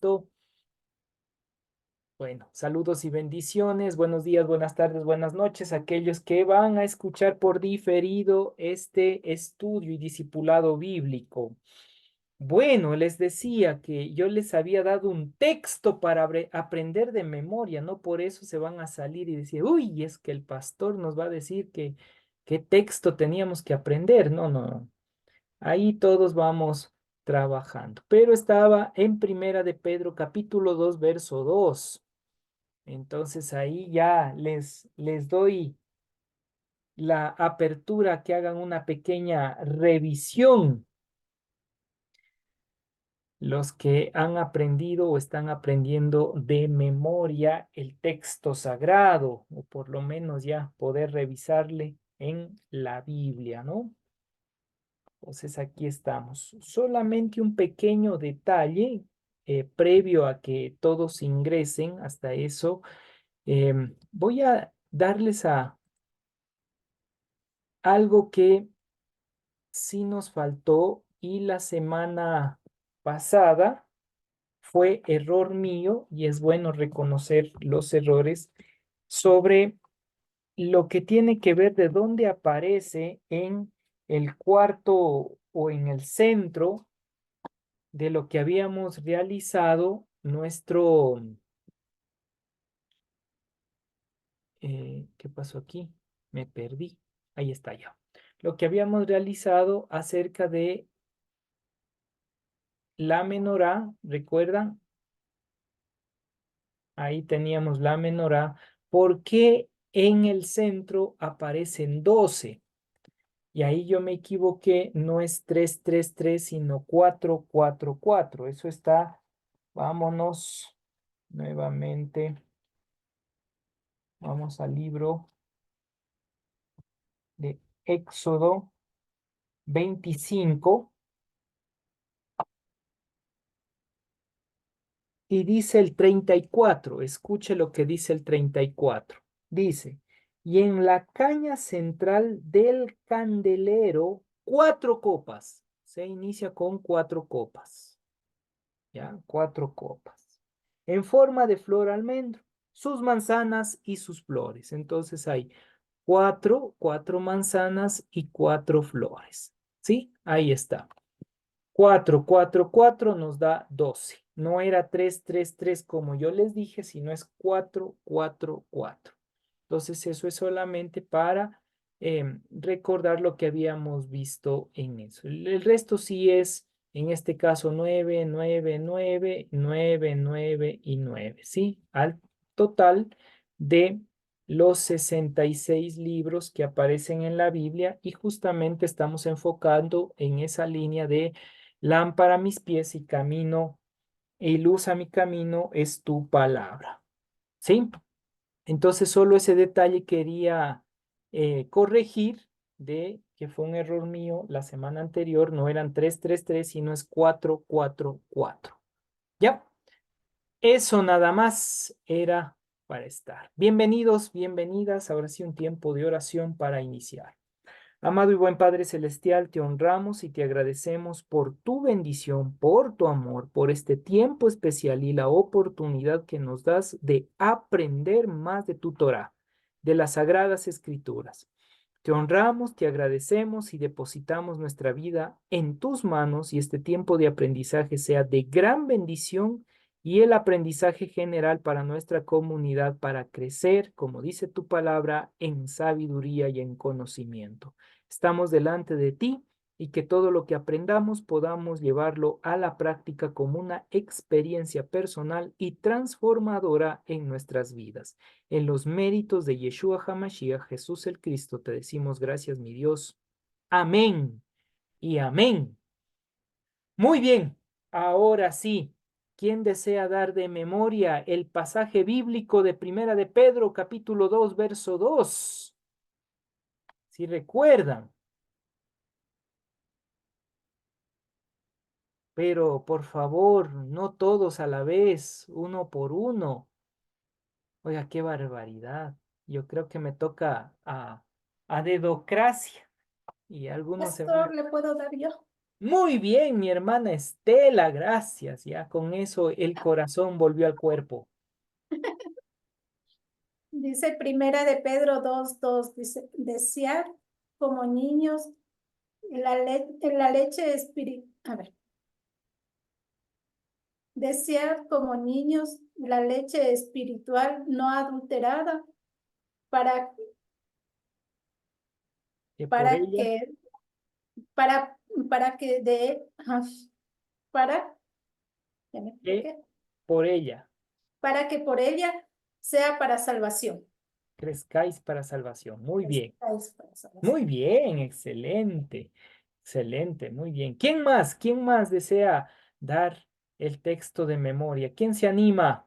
Cristo. Bueno, saludos y bendiciones. Buenos días, buenas tardes, buenas noches a aquellos que van a escuchar por diferido este estudio y discipulado bíblico. Bueno, les decía que yo les había dado un texto para aprender de memoria, no por eso se van a salir y decir, uy, es que el pastor nos va a decir que qué texto teníamos que aprender. No, no, no. Ahí todos vamos trabajando. Pero estaba en Primera de Pedro, capítulo 2 verso 2. Entonces ahí ya les doy la apertura que hagan una pequeña revisión los que han aprendido o están aprendiendo de memoria el texto sagrado, o por lo menos ya poder revisarle en la Biblia, ¿no? Entonces aquí estamos. Solamente un pequeño detalle previo a que todos ingresen hasta eso. Voy a darles a algo que sí nos faltó y la semana pasada fue error mío y es bueno reconocer los errores sobre lo que tiene que ver de dónde aparece en el cuarto o en el centro de lo que habíamos realizado nuestro, ¿qué pasó aquí? Me perdí. Ahí está ya. Lo que habíamos realizado acerca de la menorá, ¿recuerdan? Ahí teníamos la menorá. ¿Por qué en el centro aparecen 12? Y ahí yo me equivoqué, no es 333 sino 444. Eso está, vámonos nuevamente, vamos al libro de Éxodo 25 y dice el 34. Escuche lo que dice el 34. Dice, y en la caña central del candelero, 4 copas. Se inicia con 4 copas. ¿Ya? 4 copas. En forma de flor almendro, sus manzanas y sus flores. Entonces hay cuatro manzanas y 4 flores. ¿Sí? Ahí está. 4 nos da 12. No era 3 como yo les dije, sino es 4. Entonces eso es solamente para recordar lo que habíamos visto en eso. El resto sí es, en este caso, 9 y 9, ¿sí? Al total de los 66 libros que aparecen en la Biblia y justamente estamos enfocando en esa línea de lámpara a mis pies y camino y luz a mi camino es tu palabra. ¿Sí? Entonces solo ese detalle quería corregir de que fue un error mío la semana anterior, no eran 3 sino es 4. ¿Ya? Eso nada más era para estar. Bienvenidos, bienvenidas. Ahora sí un tiempo de oración para iniciar. Amado y buen Padre Celestial, te honramos y te agradecemos por tu bendición, por tu amor, por este tiempo especial y la oportunidad que nos das de aprender más de tu Torah, de las Sagradas Escrituras. Te honramos, te agradecemos y depositamos nuestra vida en tus manos y este tiempo de aprendizaje sea de gran bendición y el aprendizaje general para nuestra comunidad para crecer, como dice tu palabra, en sabiduría y en conocimiento. Estamos delante de ti y que todo lo que aprendamos podamos llevarlo a la práctica como una experiencia personal y transformadora en nuestras vidas. En los méritos de Yeshua HaMashiach, Jesús el Cristo, te decimos gracias, mi Dios. Amén y amén. Muy bien, ahora sí. ¿Quién desea dar de memoria el pasaje bíblico de Primera de Pedro, capítulo 2, verso 2? Si recuerdan. Pero por favor, no todos a la vez, uno por uno. Oiga, qué barbaridad. Yo creo que me toca a dedocracia y algunos se van. Pastor, ¿le puedo dar yo? Muy bien, mi hermana Estela, gracias. Ya con eso el corazón volvió al cuerpo. Dice Primera de Pedro 2:2, dice, desear como niños la leche espiritual, a ver, desear como niños la leche espiritual no adulterada para, Que por para ella, que, para, para que de, para, ya me que equivoqué, por ella para que por ella sea para salvación. crezcáis para salvación. Muy bien. Esta es para salvación. Muy bien, excelente, excelente, muy bien. ¿Quién más? ¿Quién más desea dar el texto de memoria? ¿Quién se anima?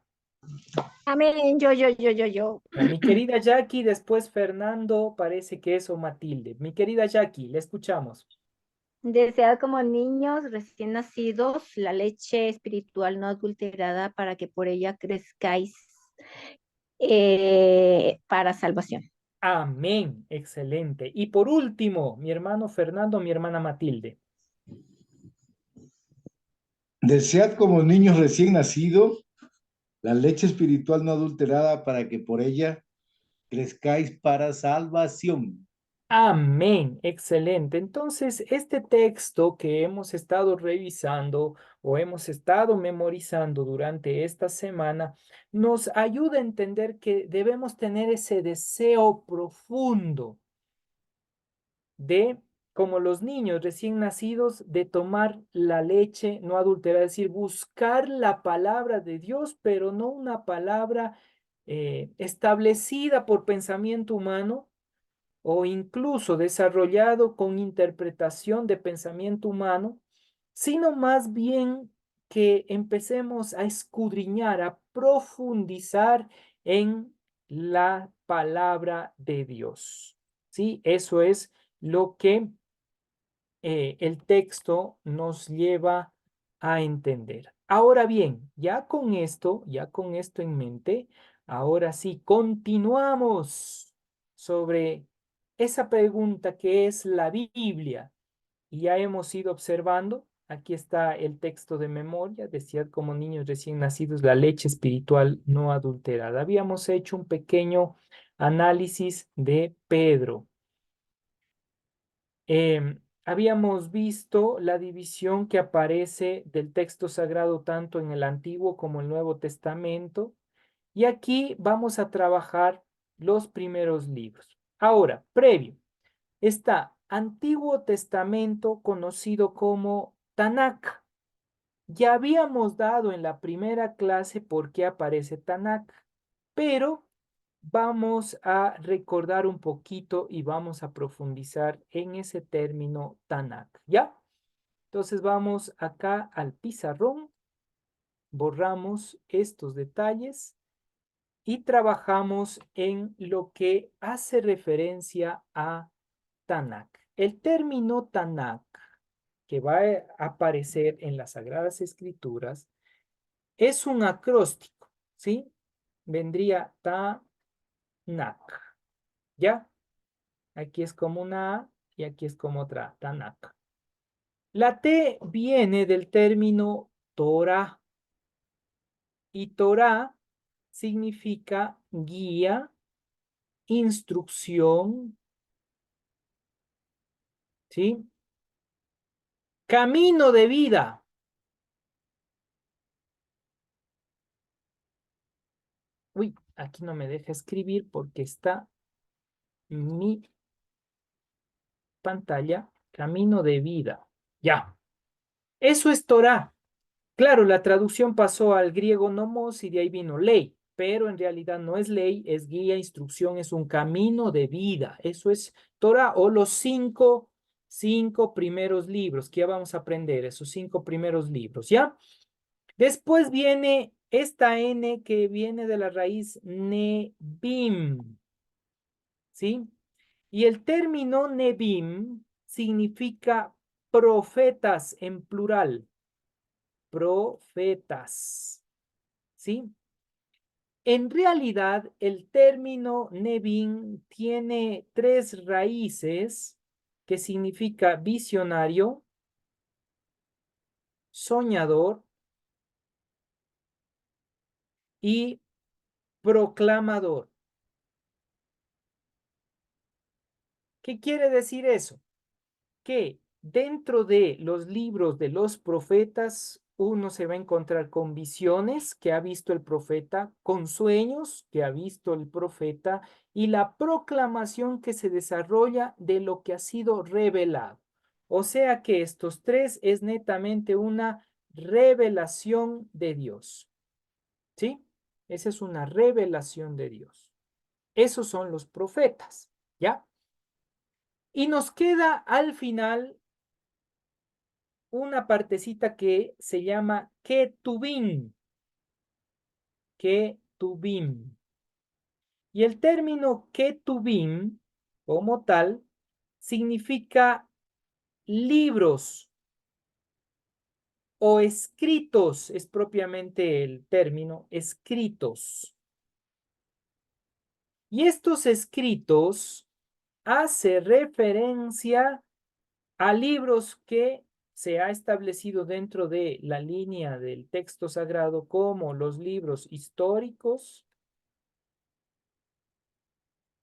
Amén, yo. A mi querida Jackie, después Fernando, parece que es o Matilde. Mi querida Jackie, le escuchamos. Desead como niños recién nacidos la leche espiritual no adulterada para que por ella crezcáis para salvación. Amén, excelente. Y por último, mi hermano Fernando, mi hermana Matilde. Desead como niños recién nacidos la leche espiritual no adulterada para que por ella crezcáis para salvación. Amén, excelente. Entonces, este texto que hemos estado revisando o hemos estado memorizando durante esta semana nos ayuda a entender que debemos tener ese deseo profundo de, como los niños recién nacidos, de tomar la leche no adulterada, es decir, buscar la palabra de Dios, pero no una palabra establecida por pensamiento humano o incluso desarrollado con interpretación de pensamiento humano, sino más bien que empecemos a escudriñar, a profundizar en la palabra de Dios. ¿Sí? Eso es lo que el texto nos lleva a entender. Ahora bien, ya con esto en mente, ahora sí, continuamos sobre esa pregunta que es la Biblia. Y ya hemos ido observando, aquí está el texto de memoria, decía como niños recién nacidos, la leche espiritual no adulterada. Habíamos hecho un pequeño análisis de Pedro. Habíamos visto la división que aparece del texto sagrado tanto en el Antiguo como el Nuevo Testamento y aquí vamos a trabajar los primeros libros. Ahora, previo, está Antiguo Testamento conocido como Tanakh. Ya habíamos dado en la primera clase por qué aparece Tanakh, pero vamos a recordar un poquito y vamos a profundizar en ese término Tanakh, ¿ya? Entonces vamos acá al pizarrón, borramos estos detalles y trabajamos en lo que hace referencia a Tanakh. El término Tanakh que va a aparecer en las Sagradas Escrituras es un acróstico, ¿sí? Vendría Tanakh, ¿ya? Aquí es como una A y aquí es como otra, Tanakh. La T viene del término Torah y Torah significa guía, instrucción, ¿sí? Camino de vida. Uy, aquí no me deja escribir porque está mi pantalla. Camino de vida. Ya. Eso es Torah. Claro, la traducción pasó al griego nomos y de ahí vino ley, pero en realidad no es ley, es guía, instrucción, es un camino de vida. Eso es Torah o los cinco primeros libros que ya vamos a aprender, esos cinco primeros libros, ¿ya? Después viene esta N que viene de la raíz nebim, ¿sí? Y el término nebim significa profetas en plural, profetas. ¿Sí? En realidad, el término Nevin tiene tres raíces que significa visionario, soñador y proclamador. ¿Qué quiere decir eso? Que dentro de los libros de los profetas, uno se va a encontrar con visiones que ha visto el profeta, con sueños que ha visto el profeta y la proclamación que se desarrolla de lo que ha sido revelado. O sea que estos tres es netamente una revelación de Dios. ¿Sí? Esa es una revelación de Dios. Esos son los profetas, ¿ya? Y nos queda al final una partecita que se llama Ketubim. Ketubim. Y el término Ketubim, como tal, significa libros o escritos, es propiamente el término, escritos. Y estos escritos hace referencia a libros que se ha establecido dentro de la línea del texto sagrado como los libros históricos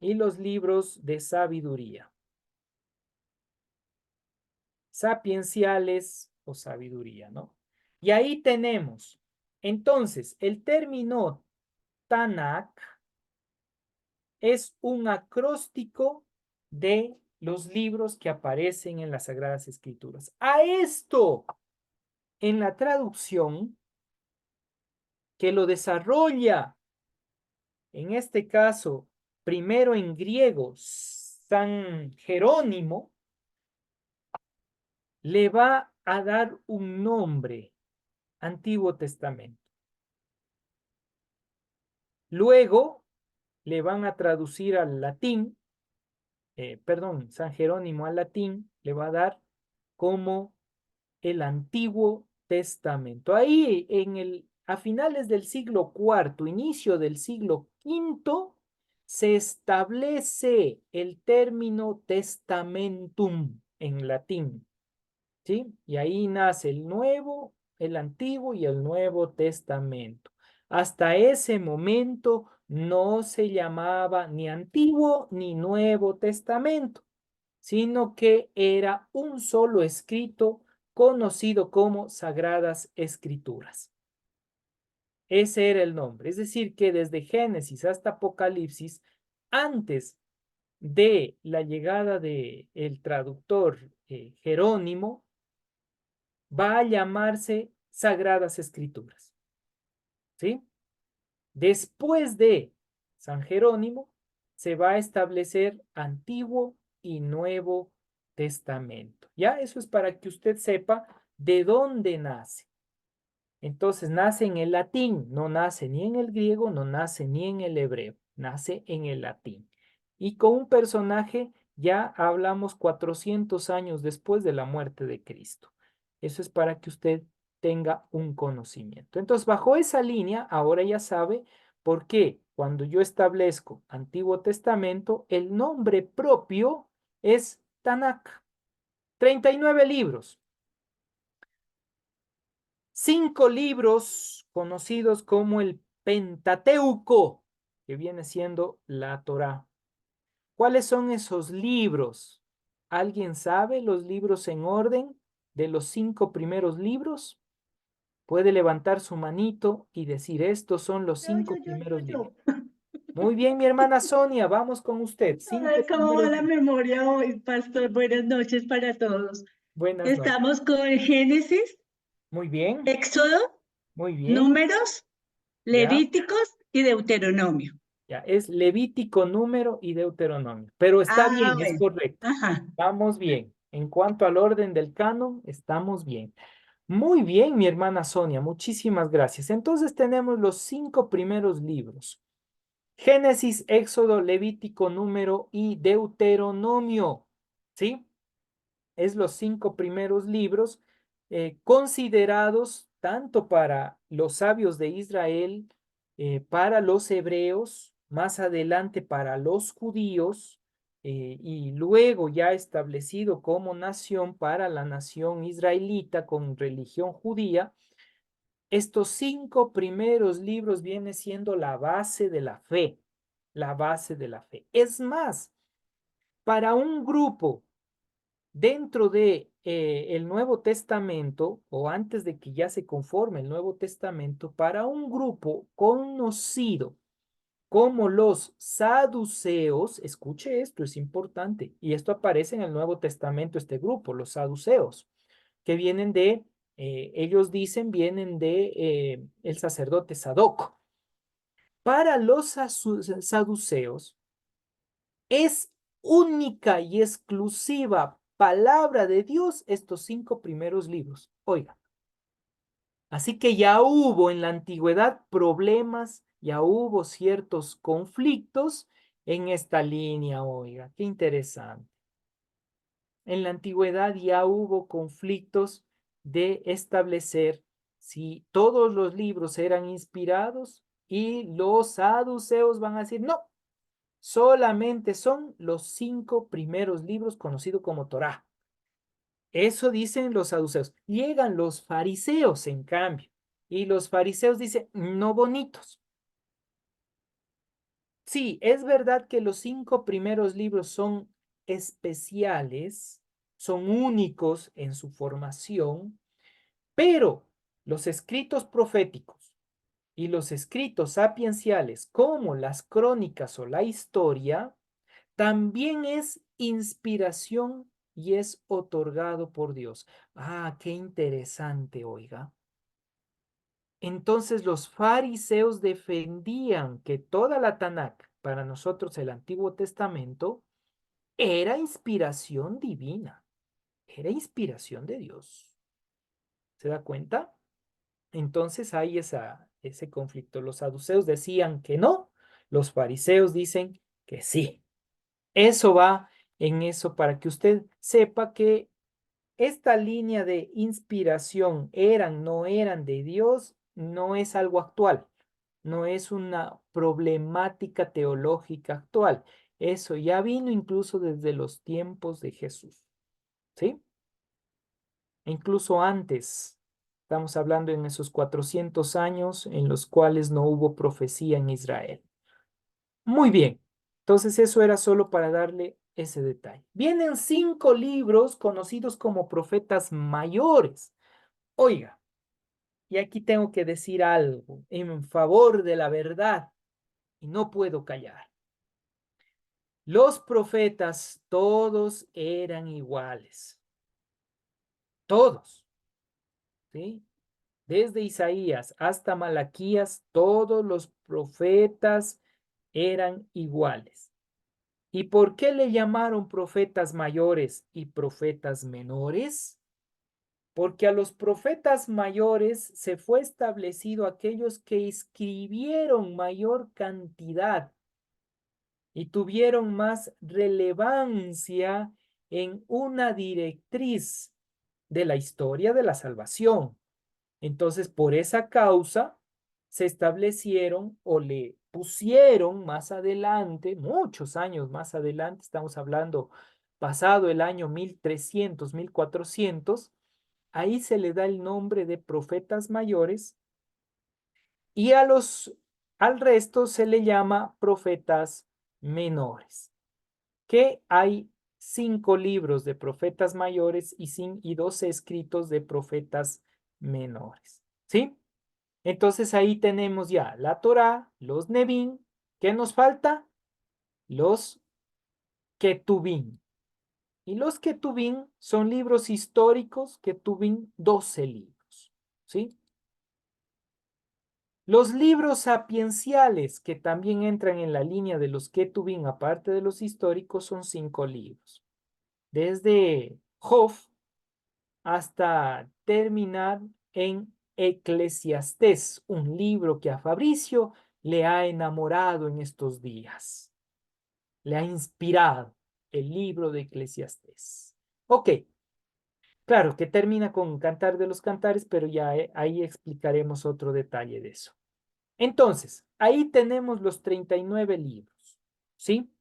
y los libros de sabiduría, sapienciales o sabiduría, ¿no? Y ahí tenemos, entonces, el término Tanakh es un acróstico de los libros que aparecen en las Sagradas Escrituras. A esto, en la traducción, que lo desarrolla, en este caso, primero en griego, San Jerónimo, le va a dar un nombre, Antiguo Testamento. Luego le van a traducir al latín, San Jerónimo al latín, le va a dar como el Antiguo Testamento. Ahí a finales del siglo IV, inicio del siglo V, se establece el término testamentum en latín, ¿sí? Y ahí nace el Nuevo, el Antiguo y el Nuevo Testamento. Hasta ese momento no se llamaba ni Antiguo ni Nuevo Testamento, sino que era un solo escrito conocido como Sagradas Escrituras. Ese era el nombre. Es decir, que desde Génesis hasta Apocalipsis, antes de la llegada del traductor Jerónimo, va a llamarse Sagradas Escrituras. ¿Sí? Después de San Jerónimo, se va a establecer Antiguo y Nuevo Testamento. ¿Ya? Eso es para que usted sepa de dónde nace. Entonces nace en el latín, no nace ni en el griego, no nace ni en el hebreo, nace en el latín. Y con un personaje ya hablamos 400 años después de la muerte de Cristo. Eso es para que usted tenga un conocimiento. Entonces, bajo esa línea, ahora ya sabe por qué cuando yo establezco Antiguo Testamento, el nombre propio es Tanakh. 39 libros. 5 libros conocidos como el Pentateuco, que viene siendo la Torá. ¿Cuáles son esos libros? ¿Alguien sabe los libros en orden de los 5 primeros libros? Puede levantar su manito y decir, estos son los 5 primeros libros. Muy bien, mi hermana Sonia, vamos con usted. 5 Hola, ¿cómo va primeros la libros. memoria hoy, pastor? Buenas noches para todos. Buenas noches. Estamos con Génesis, Muy bien, Éxodo, muy bien. Números, Ya, Levíticos y Deuteronomio. ya, es Levítico, Número y Deuteronomio. Pero está bien, es Bueno. correcto. Ajá. Estamos bien. En cuanto al orden del canon, estamos bien. Muy bien, mi hermana Sonia, muchísimas gracias. Entonces tenemos los 5 primeros libros. Génesis, Éxodo, Levítico, Número y Deuteronomio. ¿Sí? Es los 5 primeros libros considerados tanto para los sabios de Israel, para los hebreos, más adelante para los judíos, y luego ya establecido como nación para la nación israelita con religión judía, estos 5 primeros libros vienen siendo la base de la fe, la base de la fe. Es más, para un grupo dentro de el Nuevo Testamento, o antes de que ya se conforme el Nuevo Testamento, para un grupo conocido como los saduceos, escuche esto, es importante, y esto aparece en el Nuevo Testamento, este grupo, los saduceos, que vienen de, ellos dicen, vienen de el sacerdote Sadoc. Para los saduceos es única y exclusiva palabra de Dios estos 5 primeros libros. Oiga, así que ya hubo en la antigüedad problemas, ya hubo ciertos conflictos en esta línea, oiga, qué interesante. En la antigüedad ya hubo conflictos de establecer si todos los libros eran inspirados y los saduceos van a decir, no, solamente son los 5 primeros libros conocidos como Torá. Eso dicen los saduceos. Llegan los fariseos, en cambio, y los fariseos dicen, no bonitos. Sí, es verdad que los 5 primeros libros son especiales, son únicos en su formación, pero los escritos proféticos y los escritos sapienciales, como las crónicas o la historia, también es inspiración y es otorgado por Dios. Ah, qué interesante, oiga. Entonces los fariseos defendían que toda la Tanakh, para nosotros el Antiguo Testamento, era inspiración divina, era inspiración de Dios. ¿Se da cuenta? Entonces hay ese conflicto. Los saduceos decían que no, los fariseos dicen que sí. Eso va en eso para que usted sepa que esta línea de inspiración, eran, no eran de Dios, no es algo actual, no es una problemática teológica actual. Eso ya vino incluso desde los tiempos de Jesús, ¿sí? E incluso antes, estamos hablando en esos 400 años en los cuales no hubo profecía en Israel. Muy bien, entonces eso era solo para darle ese detalle. Vienen 5 libros conocidos como profetas mayores. Oiga, y aquí tengo que decir algo en favor de la verdad y no puedo callar. Los profetas todos eran iguales. Todos, ¿sí? Desde Isaías hasta Malaquías, todos los profetas eran iguales. ¿Y por qué le llamaron profetas mayores y profetas menores? Porque a los profetas mayores se fue establecido aquellos que escribieron mayor cantidad y tuvieron más relevancia en una directriz de la historia de la salvación. Entonces, por esa causa, se establecieron o le pusieron más adelante, muchos años más adelante, estamos hablando pasado el año 1300, 1400, ahí se le da el nombre de profetas mayores y al resto se le llama profetas menores, que hay 5 libros de profetas mayores y 12 escritos de profetas menores, ¿sí? Entonces ahí tenemos ya la Torá, los Nevín. ¿Qué nos falta? Los Ketubín. Y los Ketubín son libros históricos, Ketubín 12 libros, ¿sí? Los libros sapienciales, que también entran en la línea de los Ketubín, aparte de los históricos, son 5 libros. Desde Job hasta terminar en Eclesiastés, un libro que a Fabricio le ha enamorado en estos días. Le ha inspirado el libro de Eclesiastés. Ok, claro que termina con Cantar de los Cantares, pero ya ahí explicaremos otro detalle de eso. Entonces, ahí tenemos los 39 libros, ¿sí?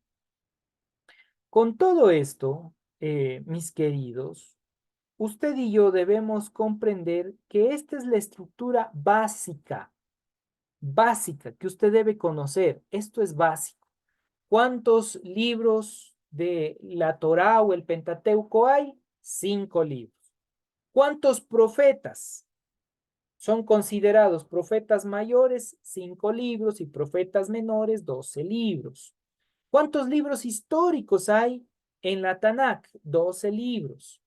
Con todo esto, mis queridos, usted y yo debemos comprender que esta es la estructura básica que usted debe conocer. Esto es básico. ¿Cuántos libros de la Torá o el Pentateuco hay? 5 libros. ¿Cuántos profetas son considerados profetas mayores? 5 libros y profetas menores, 12 libros. ¿Cuántos libros históricos hay en la Tanakh? 12 libros.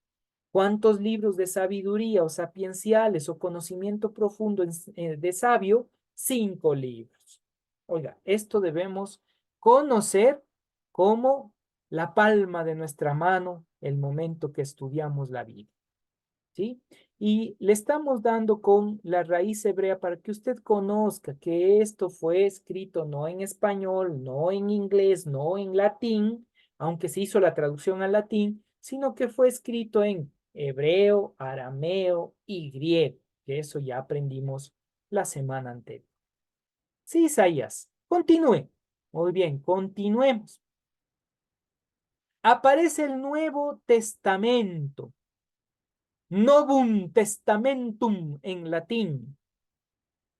¿Cuántos libros de sabiduría o sapienciales o conocimiento profundo de sabio? 5 libros. Oiga, esto debemos conocer como la palma de nuestra mano el momento que estudiamos la Biblia. ¿Sí? Y le estamos dando con la raíz hebrea para que usted conozca que esto fue escrito no en español, no en inglés, no en latín, aunque se hizo la traducción al latín, sino que fue escrito en hebreo, arameo y griego, que eso ya aprendimos la semana anterior. Sí, Isaías, continúe. Muy bien, continuemos. Aparece el Nuevo Testamento. Novum Testamentum en latín,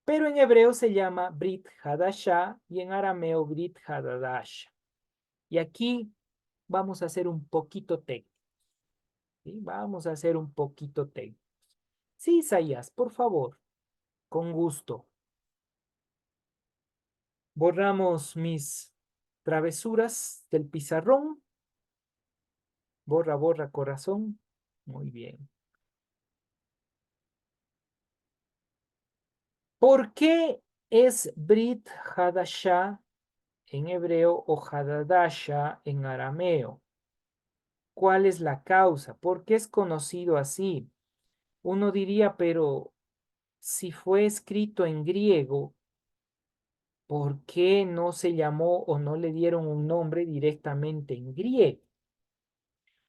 pero en hebreo se llama Brit Hadashah y en arameo Brit Hadadash. Y aquí vamos a hacer un poquito técnico. ¿Sí? Vamos a hacer un poquito técnico. Sí, Isaías, por favor, con gusto. Borramos mis travesuras del pizarrón. Borra, borra, corazón. Muy bien. ¿Por qué es Brit Hadashah en hebreo o Hadadasha en arameo? ¿Cuál es la causa? ¿Por qué es conocido así? Uno diría, pero si fue escrito en griego, ¿por qué no se llamó o no le dieron un nombre directamente en griego?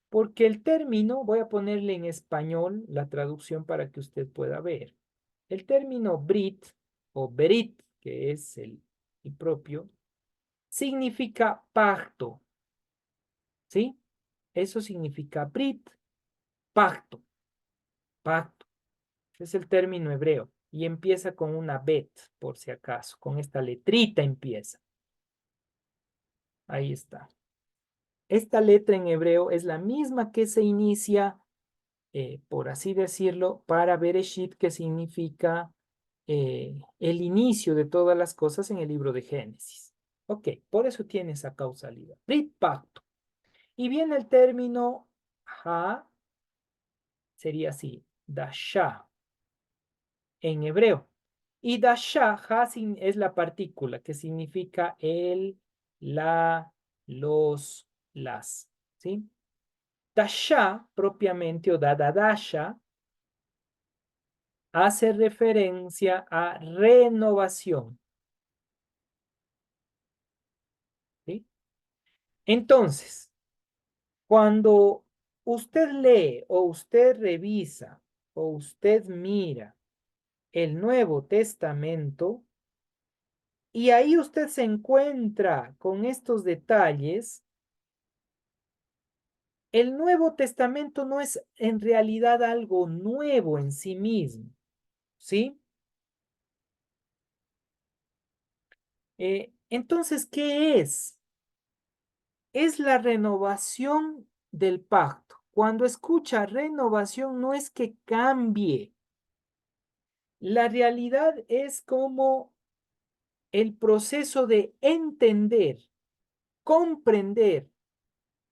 Porque el término, voy a ponerle en español la traducción para que usted pueda ver. El término Brit o Berit, que es el propio, significa pacto, ¿sí? Eso significa Brit, pacto, pacto. Ese es el término hebreo. Y empieza con una bet, por si acaso. Con esta letrita empieza. Ahí está. Esta letra en hebreo es la misma que se inicia, por así decirlo, para Bereshit, que significa el inicio de todas las cosas en el libro de Génesis. Ok, por eso tiene esa causalidad. Brit, pacto. Y viene el término ha, sería así, dasha, en hebreo. Y dasha, ha es la partícula que significa el, la, los, las, ¿sí? Dasha propiamente o dadadasha hace referencia a renovación, ¿sí? Entonces, cuando usted lee o usted revisa o usted mira el Nuevo Testamento y ahí usted se encuentra con estos detalles, el Nuevo Testamento no es en realidad algo nuevo en sí mismo, ¿sí? Entonces, ¿qué es? Es la renovación del pacto. Cuando escucha renovación, no es que cambie. La realidad es como el proceso de entender, comprender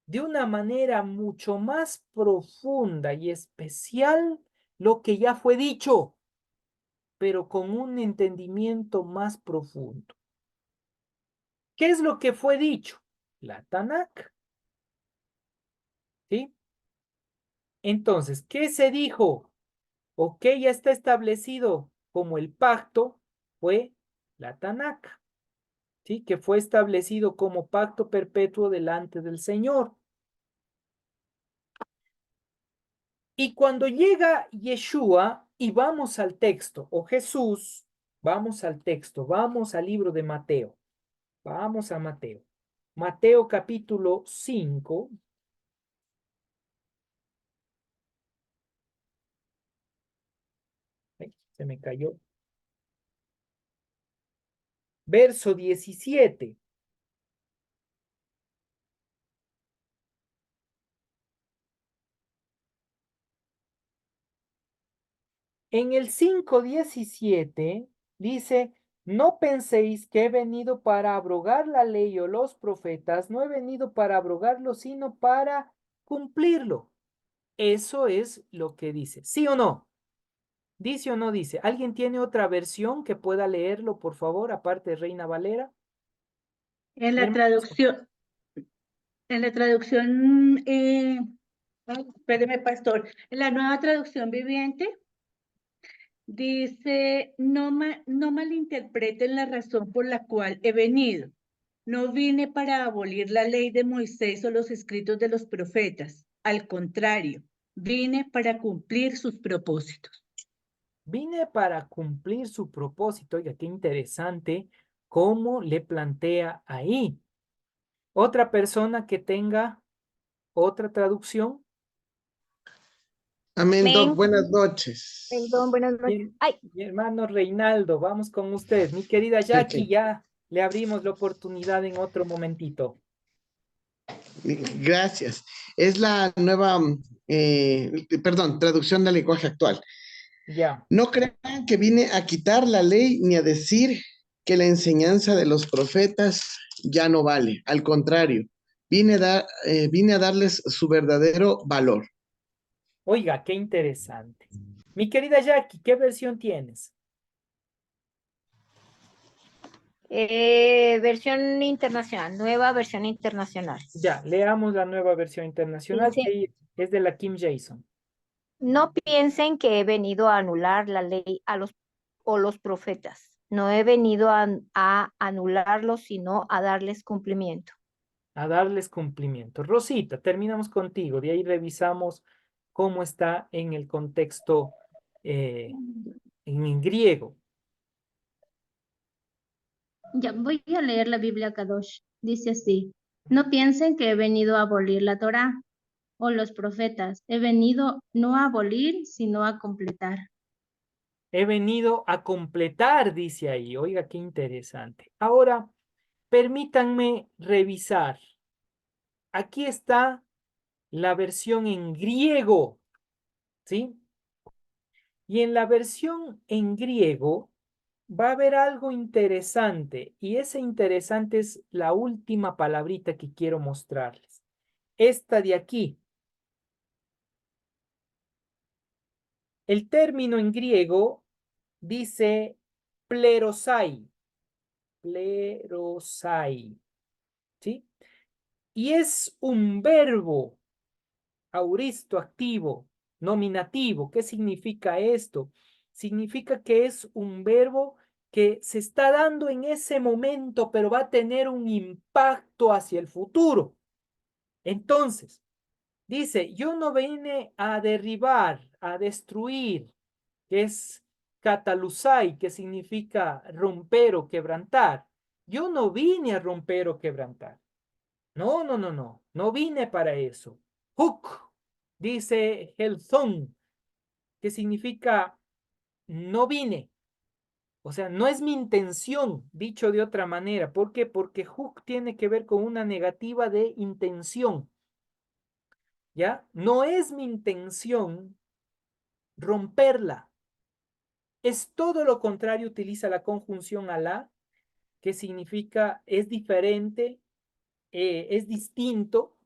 de una manera mucho más profunda y especial lo que ya fue dicho, pero con un entendimiento más profundo. ¿Qué es lo que fue dicho? La Tanakh. ¿Sí? Entonces, ¿qué se dijo? ¿O qué ya está establecido como el pacto? Fue la Tanakh. ¿Sí? Que fue establecido como pacto perpetuo delante del Señor. Y cuando llega Yeshua y vamos al texto, o Jesús, vamos al texto, vamos al libro de Mateo, vamos a Mateo. Mateo capítulo 5. Ay, se me cayó. Verso 17. En el 5:17 dice, no penséis que he venido para abrogar la ley o los profetas, no he venido para abrogarlo, sino para cumplirlo. Eso es lo que dice. ¿Sí o no? ¿Dice o no dice? ¿Alguien tiene otra versión que pueda leerlo, por favor, aparte de Reina Valera? En Mi la hermano, traducción, espéreme, pastor, en la nueva traducción viviente dice, no malinterpreten la razón por la cual he venido. No vine para abolir la ley de Moisés o los escritos de los profetas. Al contrario, vine para cumplir sus propósitos. vine para cumplir su propósito. Oiga, qué interesante cómo le plantea ahí. Otra persona que tenga otra traducción. Amén, Doc. Amén. Buenas noches. Perdón, buenas noches. Mi, Ay, mi hermano Reinaldo, vamos con usted. Mi querida Jackie, ya le abrimos la oportunidad en otro momentito. Gracias. Es la nueva, traducción del lenguaje actual. Ya. No crean que vine a quitar la ley ni a decir que la enseñanza de los profetas ya no vale. Al contrario, vine a darles su verdadero valor. Oiga, qué interesante. Mi querida Jackie, ¿qué versión tienes? versión internacional, nueva versión internacional. Ya, leamos la nueva versión internacional Dice, que es de la Kim Jason. no piensen que he venido a anular la ley o los profetas. No he venido a anularlos, sino a darles cumplimiento. A darles cumplimiento. Rosita, terminamos contigo. De ahí revisamos cómo está en el contexto en griego. Ya voy a leer la Biblia Kadosh. Dice así: no piensen que he venido a abolir la Torá o los profetas. He venido no a abolir, sino a completar. He venido a completar, dice ahí. Oiga, qué interesante. Ahora, permítanme revisar. Aquí está la versión en griego, ¿sí? Y en la versión en griego va a haber algo interesante, y ese interesante es la última palabrita que quiero mostrarles. Esta de aquí. El término en griego dice plerosai, plerosai, ¿sí? Y es un verbo auristo activo, nominativo. ¿Qué significa esto? Significa que es un verbo que se está dando en ese momento, pero va a tener un impacto hacia el futuro. Entonces, dice, yo no vine a derribar, a destruir, que es catalusai, que significa romper o quebrantar. Yo no vine a romper o quebrantar. No, no, no, no. No vine para eso. Huk, dice Helzón, que significa no vine. O sea, no es mi intención, dicho de otra manera. ¿Por qué? Porque Huk tiene que ver con una negativa de intención. ¿Ya? No es mi intención romperla. Es todo lo contrario, utiliza la conjunción alá, que significa es diferente, es distinto.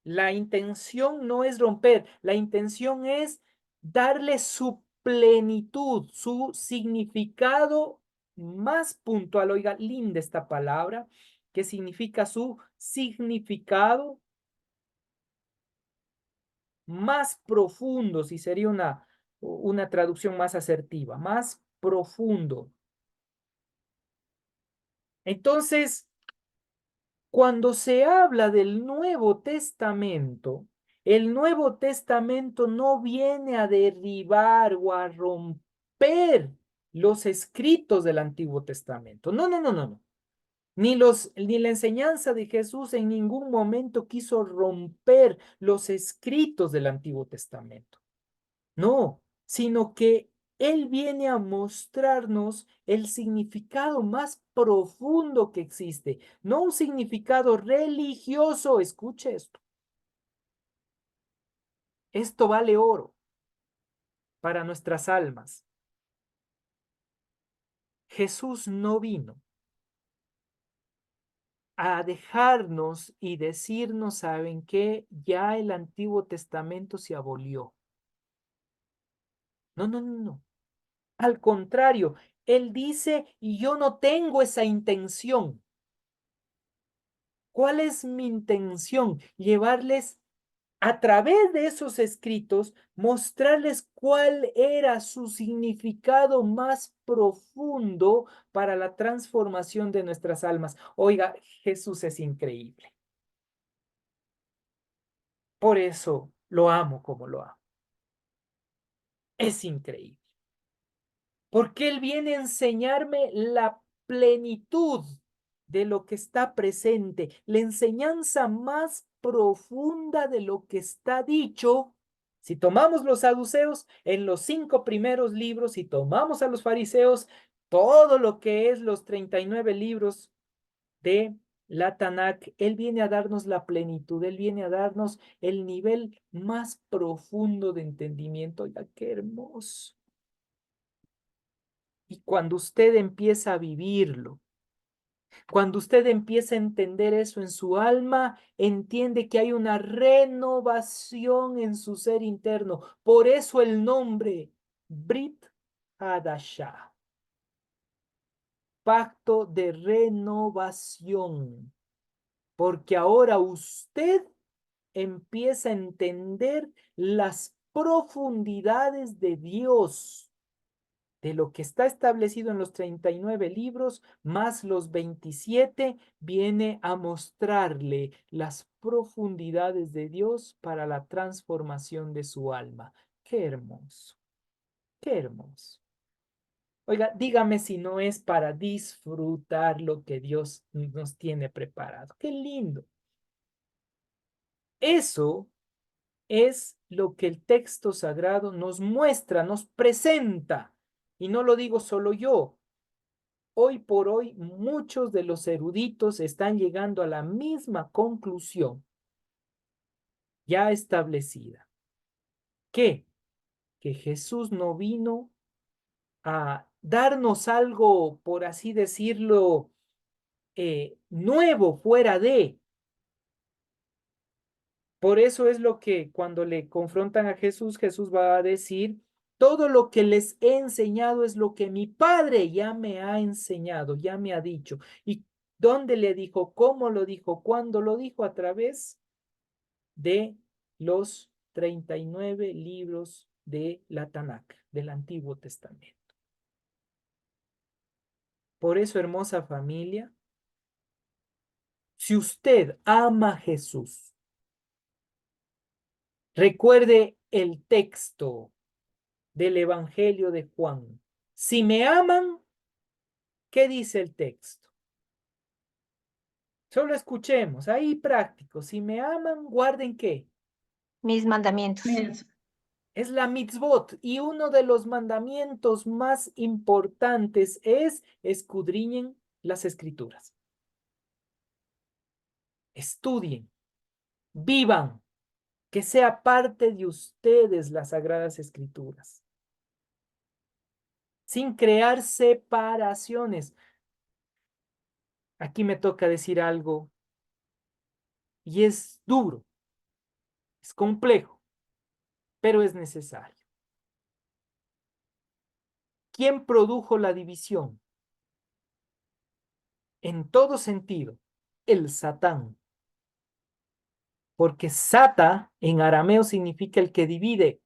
La intención no es romper, la intención es darle su plenitud, su significado más puntual. Oiga, linda esta palabra, que significa su significado más profundo, si sería una traducción más asertiva, más profundo. Entonces, cuando se habla del Nuevo Testamento, el Nuevo Testamento no viene a derribar o a romper los escritos del Antiguo Testamento. No, no, no, no, no. Ni la enseñanza de Jesús en ningún momento quiso romper los escritos del Antiguo Testamento. No, sino que Él viene a mostrarnos el significado más profundo que existe, no un significado religioso. Escuche esto. Esto vale oro para nuestras almas. Jesús no vino a dejarnos y decirnos, ¿saben qué? Ya el Antiguo Testamento se abolió. No, no, no, no. Al contrario, Él dice, y yo no tengo esa intención. ¿Cuál es mi intención? Llevarles a través de esos escritos, mostrarles cuál era su significado más profundo para la transformación de nuestras almas. Oiga, Jesús es increíble. Por eso lo amo como lo amo. Es increíble. Porque Él viene a enseñarme la plenitud de lo que está presente, la enseñanza más profunda de lo que está dicho. Si tomamos los saduceos en los 5 primeros libros, si tomamos a los fariseos, todo lo que es los 39 libros de la Tanakh, Él viene a darnos la plenitud, Él viene a darnos el nivel más profundo de entendimiento. Oiga, qué hermoso. Y cuando usted empieza a vivirlo, cuando usted empieza a entender eso en su alma, entiende que hay una renovación en su ser interno. Por eso el nombre Brit Hadashah, pacto de renovación. Porque ahora usted empieza a entender las profundidades de Dios, de lo que está establecido en los 39 libros, más los 27, viene a mostrarle las profundidades de Dios para la transformación de su alma. Qué hermoso, qué hermoso. Oiga, dígame si no es para disfrutar lo que Dios nos tiene preparado. Qué lindo. Eso es lo que el texto sagrado nos muestra, nos presenta. Y no lo digo solo yo. Hoy por hoy, muchos de los eruditos están llegando a la misma conclusión ya establecida. ¿Qué? Que Jesús no vino a darnos algo, por así decirlo, nuevo fuera de. Por eso es lo que cuando le confrontan a Jesús, Jesús va a decir, todo lo que les he enseñado es lo que mi Padre ya me ha enseñado, ya me ha dicho. ¿Y dónde le dijo? ¿Cómo lo dijo? ¿Cuándo lo dijo? A través de los 39 libros de la Tanakh, del Antiguo Testamento. Por eso, hermosa familia, si usted ama a Jesús, recuerde el texto del Evangelio de Juan. Si me aman, ¿qué dice el texto? Solo escuchemos, ahí práctico. Si me aman, guarden ¿qué? Mis mandamientos. Es la mitzvot, y uno de los mandamientos más importantes es escudriñen las escrituras. Estudien, vivan, que sea parte de ustedes las sagradas escrituras, sin crear separaciones. Aquí me toca decir algo y es duro, es complejo, pero es necesario. ¿Quién produjo la división? En todo sentido, el Satán. Porque Sata en arameo significa el que divide.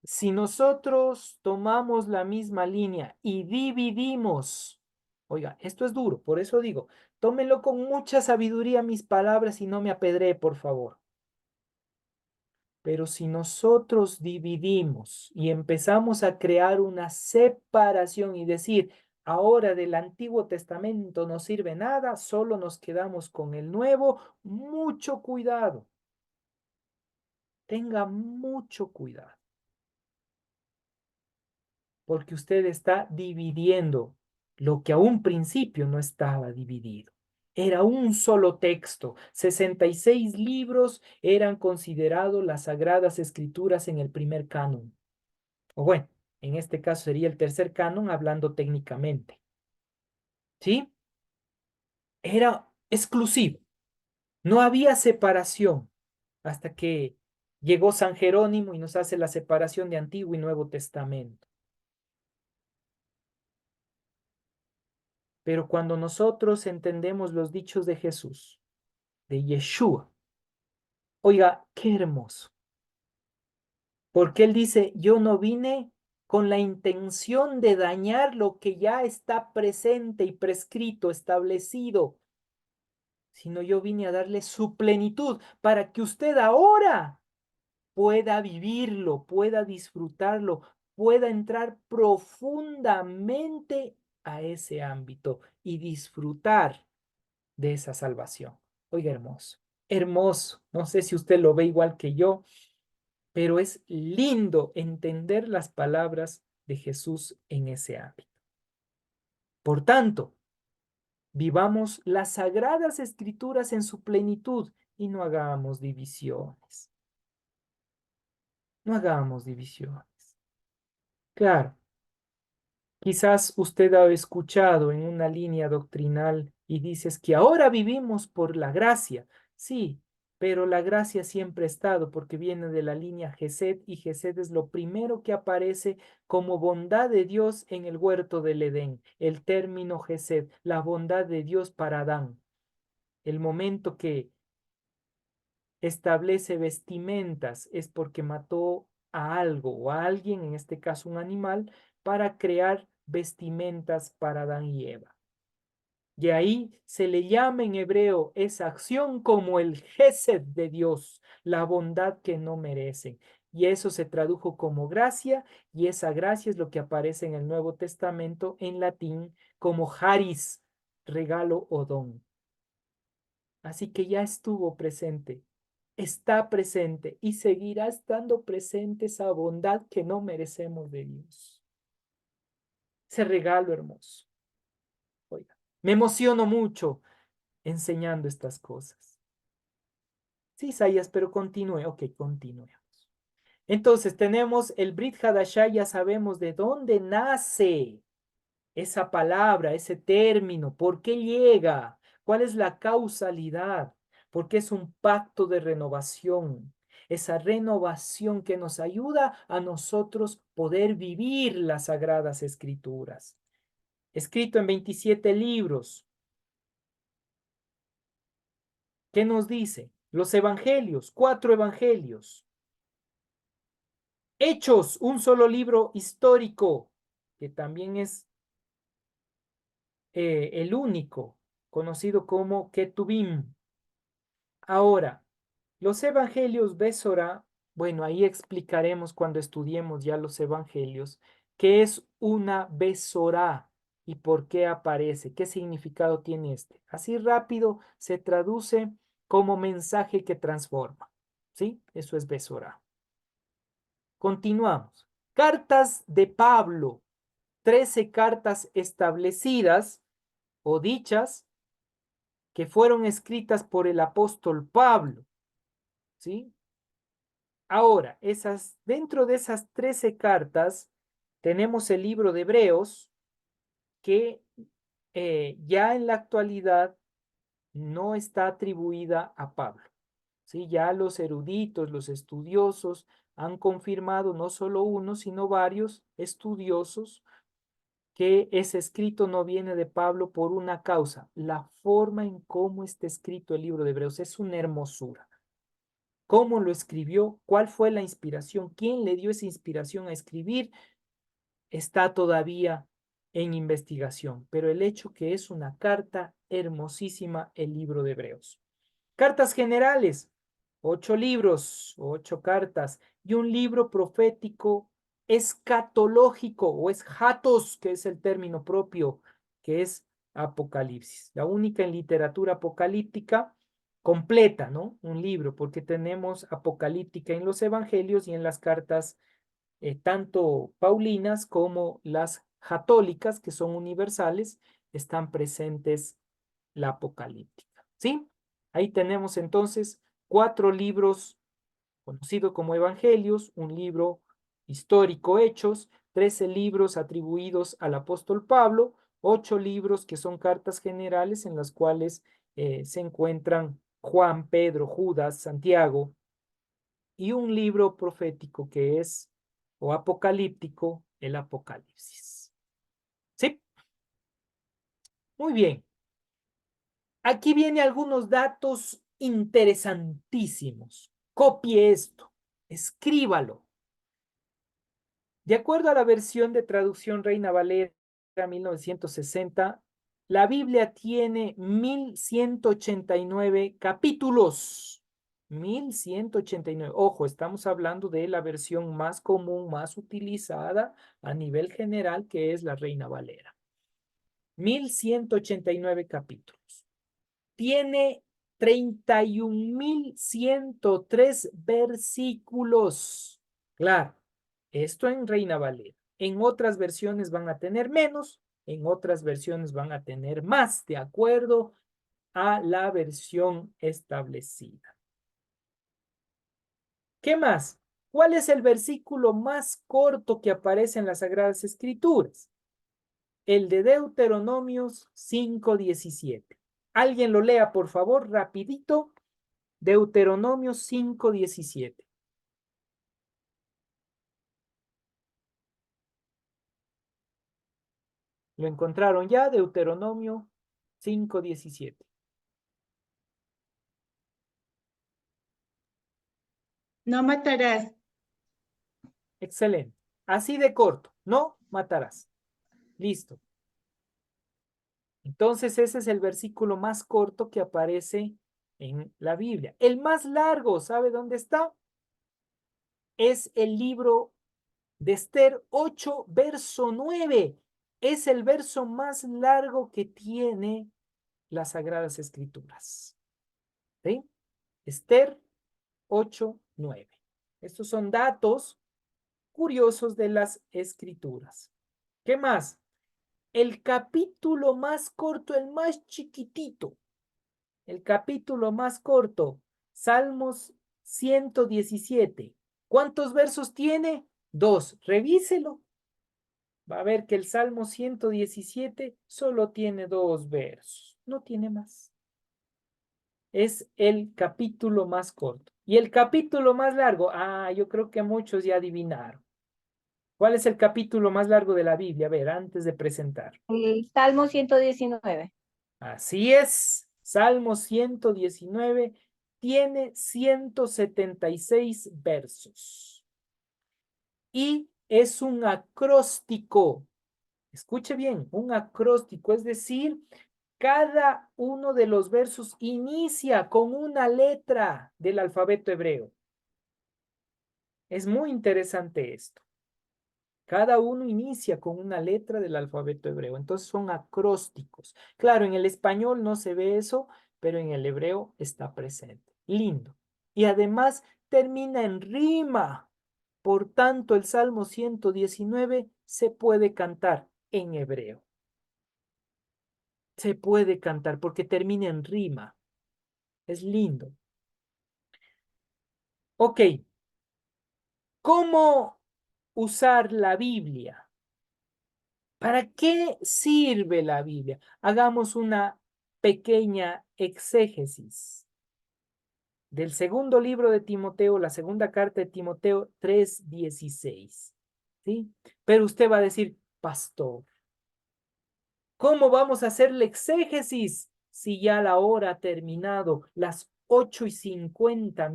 Si nosotros tomamos la misma línea y dividimos, oiga, esto es duro, por eso digo, tómenlo con mucha sabiduría mis palabras y no me apedree, por favor. Pero si nosotros dividimos y empezamos a crear una separación y decir, ahora del Antiguo Testamento no sirve nada, solo nos quedamos con el Nuevo, mucho cuidado. Tenga mucho cuidado. Porque usted está dividiendo lo que a un principio no estaba dividido. Era un solo texto. 66 libros eran considerados las Sagradas Escrituras en el primer canon. O bueno, en este caso sería el tercer canon hablando técnicamente. ¿Sí? Era exclusivo. No había separación hasta que llegó San Jerónimo y nos hace la separación de Antiguo y Nuevo Testamento. Pero cuando nosotros entendemos los dichos de Jesús, de Yeshua, oiga, qué hermoso. Porque él dice, yo no vine con la intención de dañar lo que ya está presente y prescrito, establecido, sino yo vine a darle su plenitud para que usted ahora pueda vivirlo, pueda disfrutarlo, pueda entrar profundamente a ese ámbito y disfrutar de esa salvación. Oiga, hermoso, hermoso. No sé si usted lo ve igual que yo, pero es lindo entender las palabras de Jesús en ese ámbito. Por tanto, vivamos las sagradas escrituras en su plenitud y no hagamos divisiones. No hagamos divisiones. Claro, quizás usted ha escuchado en una línea doctrinal y dices que ahora vivimos por la gracia. Sí, pero la gracia siempre ha estado porque viene de la línea Gesed y Gesed es lo primero que aparece como bondad de Dios en el huerto del Edén. El término Gesed, la bondad de Dios para Adán. El momento que establece vestimentas es porque mató a algo o a alguien, en este caso un animal, para crear vestimentas para Adán y Eva. Y ahí se le llama en hebreo esa acción como el Gesed de Dios, la bondad que no merecen. Y eso se tradujo como gracia, y esa gracia es lo que aparece en el Nuevo Testamento en latín como charis, regalo o don. Así que ya estuvo presente, está presente y seguirá estando presente esa bondad que no merecemos de Dios. Ese regalo hermoso. Oiga, me emociono mucho enseñando estas cosas. Sí, Isaías, pero continúe. Ok, continuemos. Entonces tenemos el Brit Hadashah, ya sabemos de dónde nace esa palabra, ese término, por qué llega, cuál es la causalidad, porque es un pacto de renovación, esa renovación que nos ayuda a nosotros poder vivir las sagradas escrituras. Escrito en 27 libros. ¿Qué nos dice? Los evangelios, 4 evangelios. Hechos, un solo libro histórico, que también es el único, conocido como Ketubim. Ahora, los evangelios Besorá, bueno, ahí explicaremos cuando estudiemos ya los evangelios, qué es una Besorá y por qué aparece, qué significado tiene este. Así rápido se traduce como mensaje que transforma, ¿sí? Eso es Besorá. Continuamos. Cartas de Pablo, 13 cartas establecidas o dichas que fueron escritas por el apóstol Pablo, ¿sí? Ahora, dentro de esas 13 cartas tenemos el libro de Hebreos que ya en la actualidad no está atribuida a Pablo, ¿sí? Ya los eruditos, los estudiosos han confirmado no solo uno, sino varios estudiosos que ese escrito no viene de Pablo por una causa, la forma en cómo está escrito el libro de Hebreos es una hermosura. ¿Cómo lo escribió? ¿Cuál fue la inspiración? ¿Quién le dio esa inspiración a escribir? Está todavía en investigación, pero el hecho que es una carta hermosísima el libro de Hebreos. Cartas generales, 8 libros, 8 cartas, y un libro profético escatológico, o eschatos, que es el término propio, que es Apocalipsis. La única en literatura apocalíptica completa, ¿no? Un libro, porque tenemos apocalíptica en los evangelios y en las cartas tanto paulinas como las católicas, que son universales, están presentes la apocalíptica, ¿sí? Ahí tenemos entonces 4 libros conocidos como evangelios, un libro histórico Hechos, 13 libros atribuidos al apóstol Pablo, 8 libros que son cartas generales en las cuales se encuentran Juan, Pedro, Judas, Santiago, y un libro profético que es, o apocalíptico, el Apocalipsis. ¿Sí? Muy bien. Aquí vienen algunos datos interesantísimos. Copie esto, escríbalo. De acuerdo a la versión de traducción Reina Valera 1960, la Biblia tiene 1189 capítulos. 1189. Ojo, estamos hablando de la versión más común, más utilizada a nivel general, que es la Reina Valera. 1189 capítulos. Tiene 31.103 versículos. Claro, esto en Reina Valera. En otras versiones van a tener menos, en otras versiones van a tener más, de acuerdo a la versión establecida. ¿Qué más? ¿Cuál es el versículo más corto que aparece en las Sagradas Escrituras? El de Deuteronomios 5:17. Alguien lo lea, por favor, rapidito. Deuteronomios 5:17. ¿Lo encontraron ya? Deuteronomio 5:17. No matarás. Excelente. Así de corto. No matarás. Listo. Entonces ese es el versículo más corto que aparece en la Biblia. El más largo, ¿sabe dónde está? Es el libro de Esther 8, verso 9. Es el verso más largo que tiene las Sagradas Escrituras. ¿Sí? Esther 8, 9. Estos son datos curiosos de las Escrituras. ¿Qué más? El capítulo más corto, el más chiquitito, el capítulo más corto, Salmos 117. ¿Cuántos versos tiene? 2. Revíselo. Va a ver que el Salmo 117 solo tiene 2 versos, no tiene más. Es el capítulo más corto. Y el capítulo más largo, yo creo que muchos ya adivinaron. ¿Cuál es el capítulo más largo de la Biblia? A ver, antes de presentar. El Salmo 119. Así es, Salmo 119 tiene 176 versos y es un acróstico. Escuche bien, un acróstico, es decir, cada uno de los versos inicia con una letra del alfabeto hebreo. Es muy interesante esto. Cada uno inicia con una letra del alfabeto hebreo. Entonces son acrósticos. Claro, en el español no se ve eso, pero en el hebreo está presente. Lindo. Y además termina en rima. Por tanto, el Salmo 119 se puede cantar en hebreo. Se puede cantar porque termina en rima. Es lindo. Ok. ¿Cómo usar la Biblia? ¿Para qué sirve la Biblia? Hagamos una pequeña exégesis del segundo libro de Timoteo, la segunda carta de Timoteo 3:16. ¿Sí? Pero usted va a decir, pastor, ¿cómo vamos a hacer la exégesis si ya la hora ha terminado, las 8:50?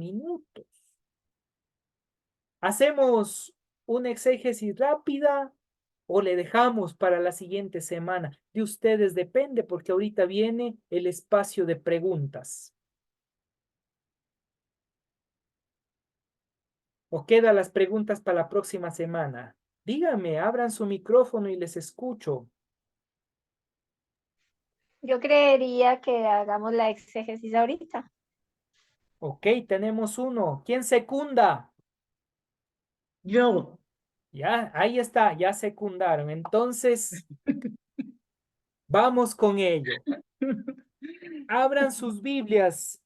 ¿Hacemos una exégesis rápida o le dejamos para la siguiente semana? De ustedes depende, porque ahorita viene el espacio de preguntas. ¿O quedan las preguntas para la próxima semana? Díganme, abran su micrófono y les escucho. Yo creería que hagamos la exégesis ahorita. Ok, tenemos uno. ¿Quién secunda? Yo. Ya, ahí está, ya secundaron. Entonces, vamos con ello. Abran sus Biblias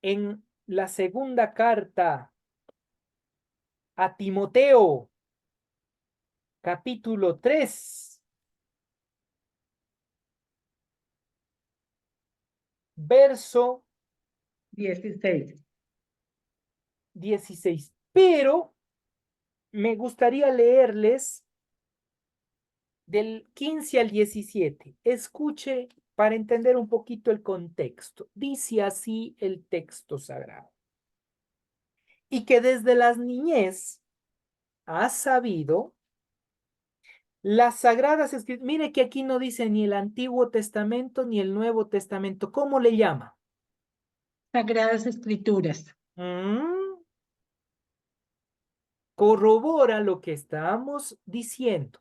en la segunda carta a Timoteo, capítulo 3, verso 16. 16. Pero me gustaría leerles del 15 al 17. Escuche para entender un poquito el contexto. Dice así el texto sagrado. Y que desde las niñez has sabido las sagradas escrituras. Mire que aquí no dice ni el Antiguo Testamento ni el Nuevo Testamento. ¿Cómo le llama? Sagradas Escrituras. Mm, Corrobora lo que estamos diciendo.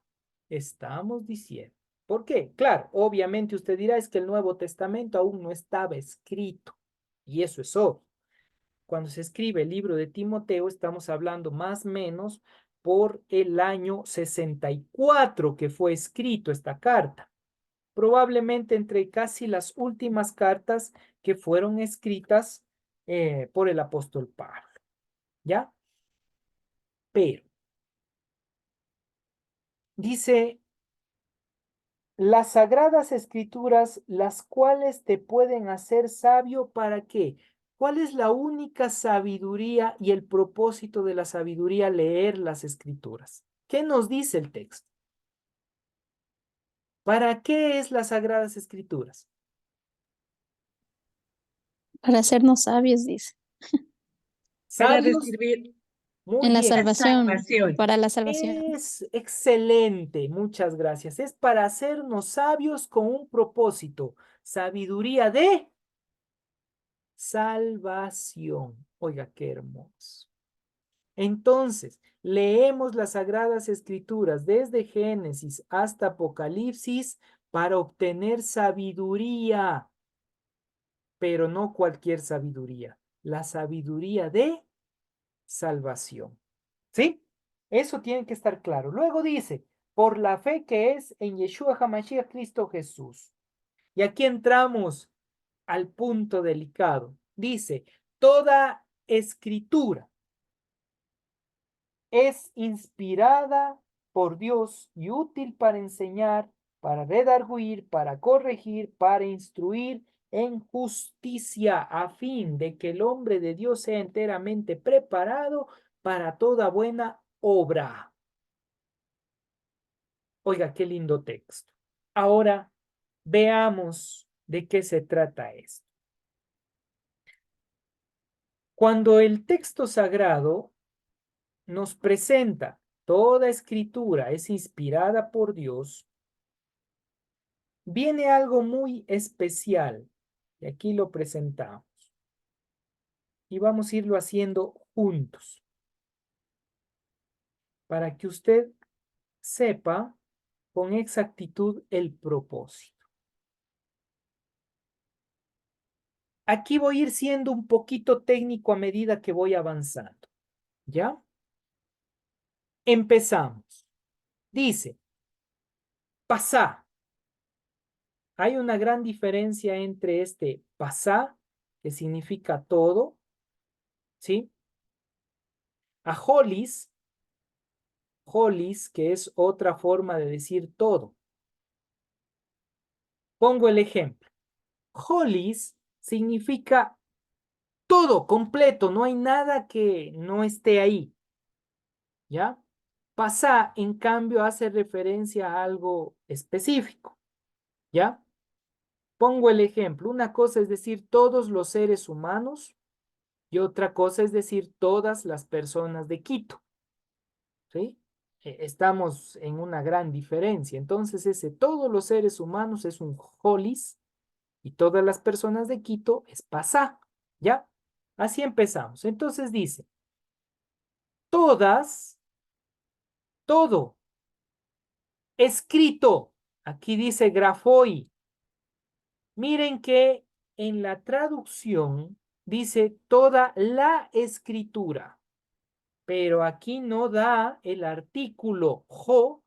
Estamos diciendo. ¿Por qué? Claro, obviamente usted dirá es que el Nuevo Testamento aún no estaba escrito. Y eso es obvio. Cuando se escribe el libro de Timoteo, estamos hablando más o menos por el año 64 que fue escrito esta carta. Probablemente entre casi las últimas cartas que fueron escritas por el apóstol Pablo. ¿Ya? Pero dice, las sagradas escrituras, las cuales te pueden hacer sabio, ¿para qué? ¿Cuál es la única sabiduría y el propósito de la sabiduría? Leer las escrituras. ¿Qué nos dice el texto? ¿Para qué es las sagradas escrituras? Para hacernos sabios, dice. Para Sabios, recibir muy En la bien. la salvación, salvación. para la salvación. Es excelente, muchas gracias. Es para hacernos sabios con un propósito. Sabiduría de salvación. Oiga, qué hermoso. Entonces, leemos las Sagradas Escrituras desde Génesis hasta Apocalipsis para obtener sabiduría, pero no cualquier sabiduría, la sabiduría de salvación. ¿Sí? Eso tiene que estar claro. Luego dice, por la fe que es en Yeshua HaMashiach Cristo Jesús. Y aquí entramos al punto delicado. Dice, toda escritura es inspirada por Dios y útil para enseñar, para redarguir, para corregir, para instruir en justicia, a fin de que el hombre de Dios sea enteramente preparado para toda buena obra. Oiga, qué lindo texto. Ahora veamos de qué se trata esto. Cuando el texto sagrado nos presenta toda escritura es inspirada por Dios, viene algo muy especial y aquí lo presentamos y vamos a irlo haciendo juntos para que usted sepa con exactitud el propósito. Aquí voy a ir siendo un poquito técnico a medida que voy avanzando, ¿ya? Empezamos. Dice, pasá. Hay una gran diferencia entre este pasá, que significa todo, ¿sí? A holis, que es otra forma de decir todo. Pongo el ejemplo. Holis significa todo, completo, no hay nada que no esté ahí, ¿ya? Pasá, en cambio, hace referencia a algo específico, ¿ya? Pongo el ejemplo. Una cosa es decir todos los seres humanos y otra cosa es decir todas las personas de Quito, ¿sí? Estamos en una gran diferencia. Entonces, ese todos los seres humanos es un holis y todas las personas de Quito es pasá, ¿ya? Así empezamos. Entonces dice, todas, todo, escrito. Aquí dice grafoi. Miren que en la traducción dice toda la escritura, pero aquí no da el artículo jo.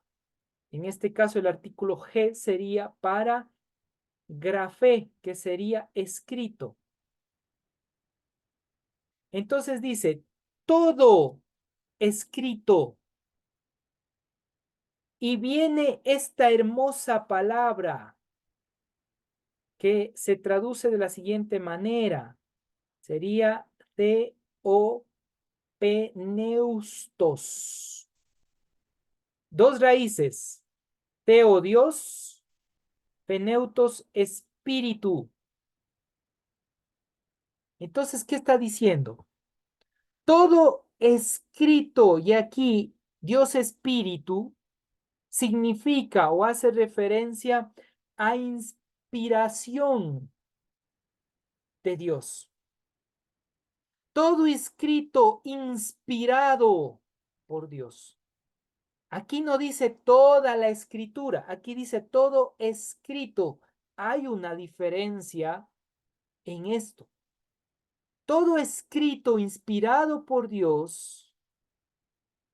En este caso el artículo G sería para grafé, que sería escrito. Entonces dice todo escrito. Y viene esta hermosa palabra que se traduce de la siguiente manera. Sería theopeneustos. Dos raíces. Theo, Dios, peneutos, espíritu. Entonces, ¿qué está diciendo? Todo escrito, y aquí Dios espíritu, significa o hace referencia a inspiración de Dios. Todo escrito inspirado por Dios. Aquí no dice toda la escritura, aquí dice todo escrito. Hay una diferencia en esto. Todo escrito inspirado por Dios,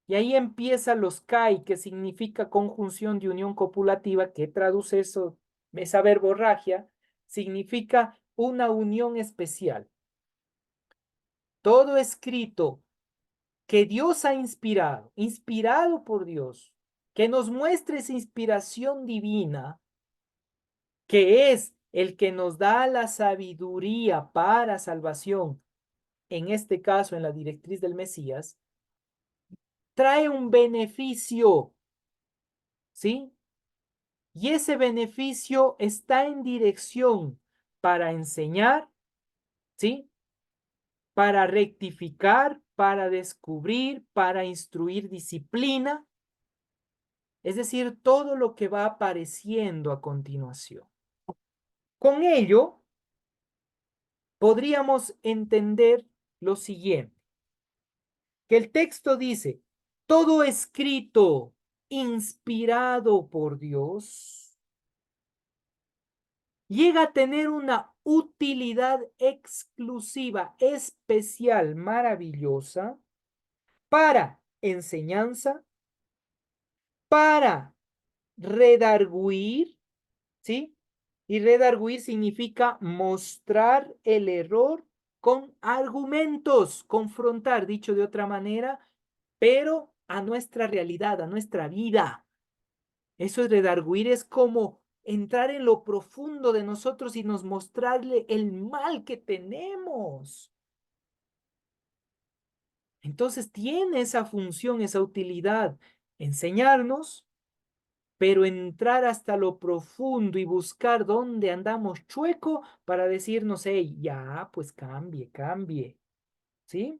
y ahí empieza los kai, que significa conjunción de unión copulativa, que traduce eso, esa verborragia, significa una unión especial. Todo escrito que Dios ha inspirado, inspirado por Dios, que nos muestre esa inspiración divina, que es el que nos da la sabiduría para salvación, en este caso en la directriz del Mesías, trae un beneficio, ¿sí? Y ese beneficio está en dirección para enseñar, ¿sí? Para rectificar, para descubrir, para instruir disciplina, es decir, todo lo que va apareciendo a continuación. Con ello, podríamos entender lo siguiente, que el texto dice, todo escrito inspirado por Dios llega a tener una utilidad exclusiva, especial, maravillosa, para enseñanza, para redarguir, ¿sí? Y redarguir significa mostrar el error con argumentos, confrontar, dicho de otra manera, pero a nuestra realidad, a nuestra vida. Eso es redarguir, es como entrar en lo profundo de nosotros y nos mostrarle el mal que tenemos. Entonces tiene esa función, esa utilidad, enseñarnos, pero entrar hasta lo profundo y buscar dónde andamos chueco para decirnos, hey, ya, pues cambie, cambie, ¿sí?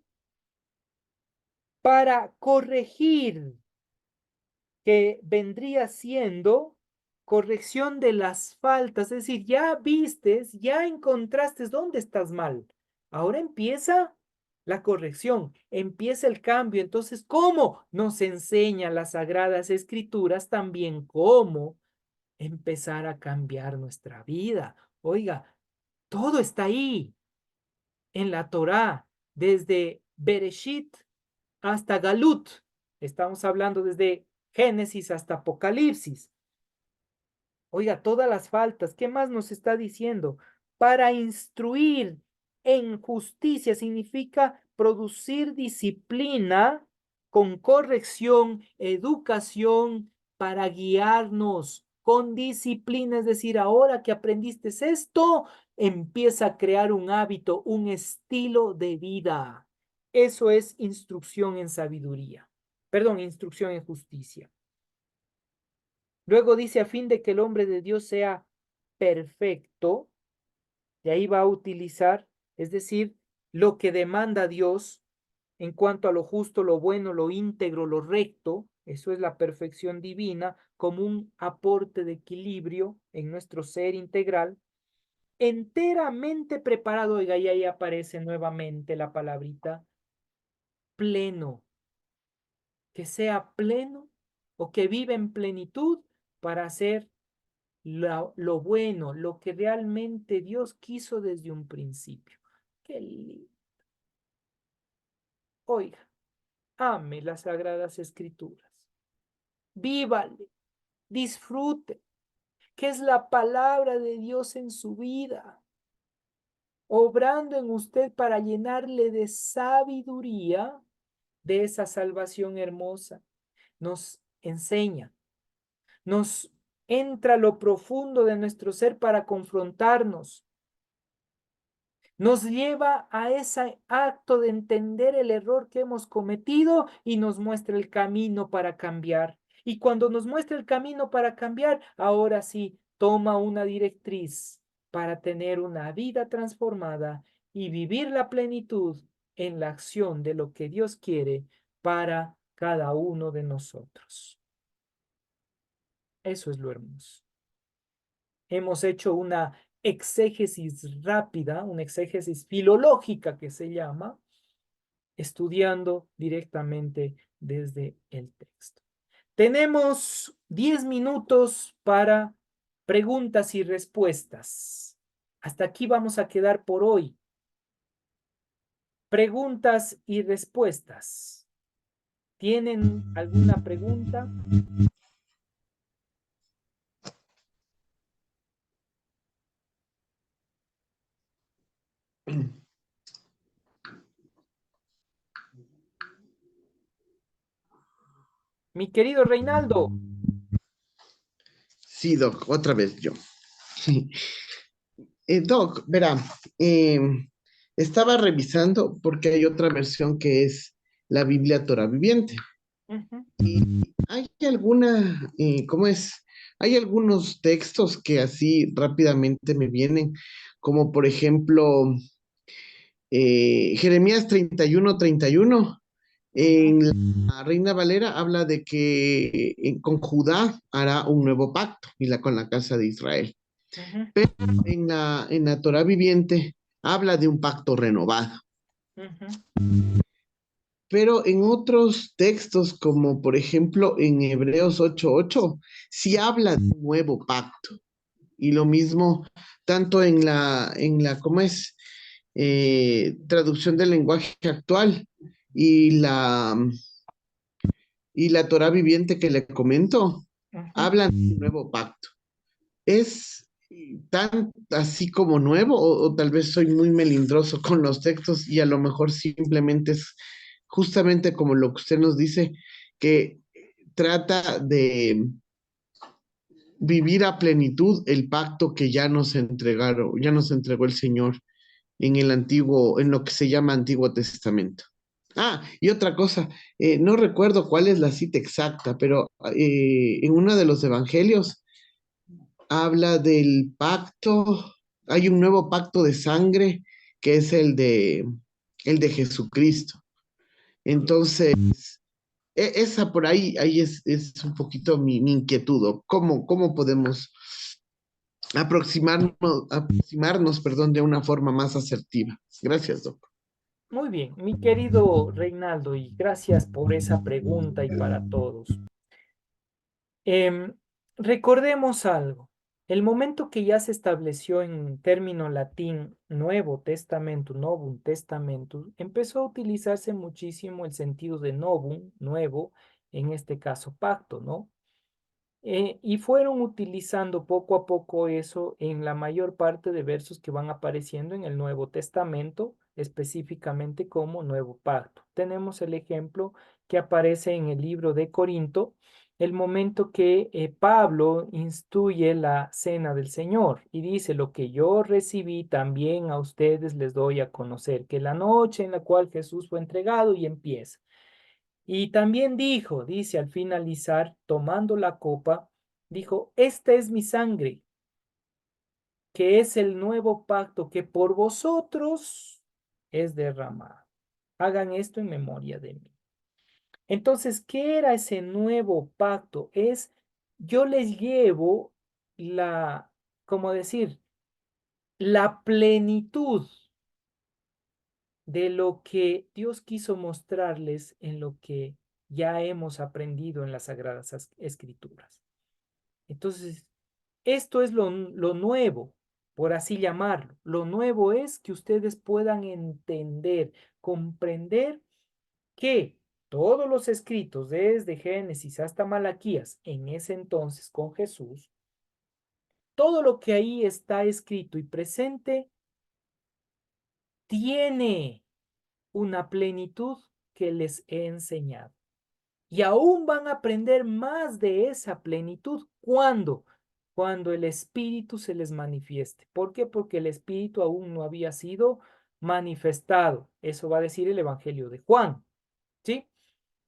Para corregir, que vendría siendo corrección de las faltas, es decir, ya vistes, ya encontraste dónde estás mal. Ahora empieza la corrección, empieza el cambio. Entonces, ¿cómo nos enseña las Sagradas Escrituras también cómo empezar a cambiar nuestra vida? Oiga, todo está ahí en la Torá, desde Bereshit hasta Galut. Estamos hablando desde Génesis hasta Apocalipsis. Oiga, todas las faltas, ¿qué más nos está diciendo? Para instruir en justicia significa producir disciplina con corrección, educación, para guiarnos con disciplina. Es decir, ahora que aprendiste esto, empieza a crear un hábito, un estilo de vida. Eso es instrucción en sabiduría. Perdón, instrucción en justicia. Luego dice, a fin de que el hombre de Dios sea perfecto, y ahí va a utilizar, es decir, lo que demanda Dios en cuanto a lo justo, lo bueno, lo íntegro, lo recto, eso es la perfección divina, como un aporte de equilibrio en nuestro ser integral, enteramente preparado. Oiga, y ahí aparece nuevamente la palabrita pleno. que sea pleno o que vive en plenitud para hacer lo bueno, lo que realmente Dios quiso desde un principio. Qué lindo. Oiga, ame las Sagradas Escrituras. Vívale, disfrute, que es la palabra de Dios en su vida, obrando en usted para llenarle de sabiduría de esa salvación hermosa. Nos enseña, nos entra a lo profundo de nuestro ser para confrontarnos. Nos lleva a ese acto de entender el error que hemos cometido y nos muestra el camino para cambiar. Y cuando nos muestra el camino para cambiar, ahora sí, toma una directriz para tener una vida transformada y vivir la plenitud en la acción de lo que Dios quiere para cada uno de nosotros. Eso es lo hermoso. Hemos hecho una exégesis rápida, una exégesis filológica que se llama, estudiando directamente desde el texto. Tenemos 10 minutos para preguntas y respuestas. Hasta aquí vamos a quedar por hoy. Preguntas y respuestas. ¿Tienen alguna pregunta? Mi querido Reinaldo. Sí, Doc, otra vez yo. Doc, verá, estaba revisando porque hay otra versión que es la Biblia Torah Viviente. Y hay alguna, ¿cómo es? Hay algunos textos que así rápidamente me vienen, como por ejemplo, Jeremías 31:31. En la Reina Valera habla de que con Judá hará un nuevo pacto con la casa de Israel. Pero en la Torah Viviente habla de un pacto renovado. Pero en otros textos, como por ejemplo en Hebreos 8:8, sí habla de un nuevo pacto. Y lo mismo, tanto ¿cómo es? Traducción del lenguaje actual y la Torah Viviente que le comento, hablan de un nuevo pacto. ¿Es tan así como nuevo o tal vez soy muy melindroso con los textos y a lo mejor simplemente es justamente como lo que usted nos dice, que trata de vivir a plenitud el pacto que ya nos entregó el Señor en lo que se llama Antiguo Testamento? Ah, y otra cosa, no recuerdo cuál es la cita exacta, pero en uno de los evangelios habla del pacto, hay un nuevo pacto de sangre que es el de Jesucristo. Entonces, esa por ahí es un poquito mi inquietud. ¿Cómo podemos aproximarnos, perdón, de una forma más asertiva? Gracias, Doc. Muy bien, mi querido Reinaldo, y gracias por esa pregunta y para todos. Recordemos algo. El momento que ya se estableció en término latín Nuevo Testamento, Novum Testamentum, empezó a utilizarse muchísimo el sentido de novum, nuevo, en este caso pacto, ¿no? Y fueron utilizando poco a poco eso en la mayor parte de versos que van apareciendo en el Nuevo Testamento, específicamente como Nuevo Pacto. Tenemos el ejemplo que aparece en el libro de Corinto, el momento que Pablo instituye la cena del Señor y dice: lo que yo recibí también a ustedes les doy a conocer, que la noche en la cual Jesús fue entregado, y empieza. Y también dice al finalizar, tomando la copa, dijo: esta es mi sangre, que es el nuevo pacto que por vosotros es derramado. Hagan esto en memoria de mí. Entonces, ¿qué era ese nuevo pacto? Yo les llevo como decir, la plenitud de lo que Dios quiso mostrarles en lo que ya hemos aprendido en las Sagradas Escrituras. Entonces, esto es lo nuevo, por así llamarlo. Lo nuevo es que ustedes puedan entender, comprender que todos los escritos, desde Génesis hasta Malaquías, en ese entonces con Jesús, todo lo que ahí está escrito y presente tiene una plenitud que les he enseñado. Y aún van a aprender más de esa plenitud. ¿Cuándo? Cuando el Espíritu se les manifieste. ¿Por qué? Porque el Espíritu aún no había sido manifestado. Eso va a decir el Evangelio de Juan. ¿Sí?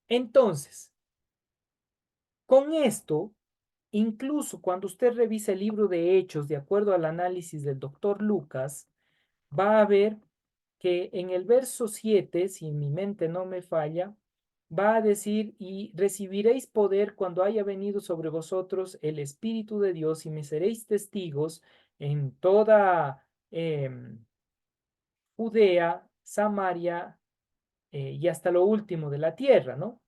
Entonces, con esto, incluso cuando usted revisa el libro de Hechos, de acuerdo al análisis del doctor Lucas, va a ver que en el verso 7, si mi mente no me falla, va a decir, y recibiréis poder cuando haya venido sobre vosotros el Espíritu de Dios y me seréis testigos en toda Judea, Samaria y hasta lo último de la tierra, ¿no?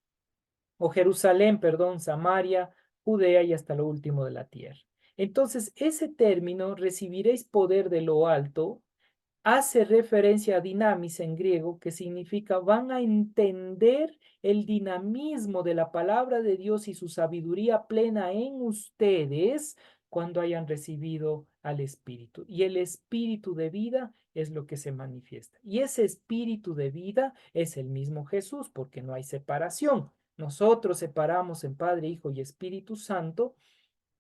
O Jerusalén, perdón, Samaria, Judea y hasta lo último de la tierra. Entonces, ese término, recibiréis poder de lo alto, hace referencia a dinamis en griego, que significa van a entender el dinamismo de la palabra de Dios y su sabiduría plena en ustedes cuando hayan recibido al Espíritu. Y el Espíritu de vida es lo que se manifiesta. Y ese Espíritu de vida es el mismo Jesús, porque no hay separación. Nosotros separamos en Padre, Hijo y Espíritu Santo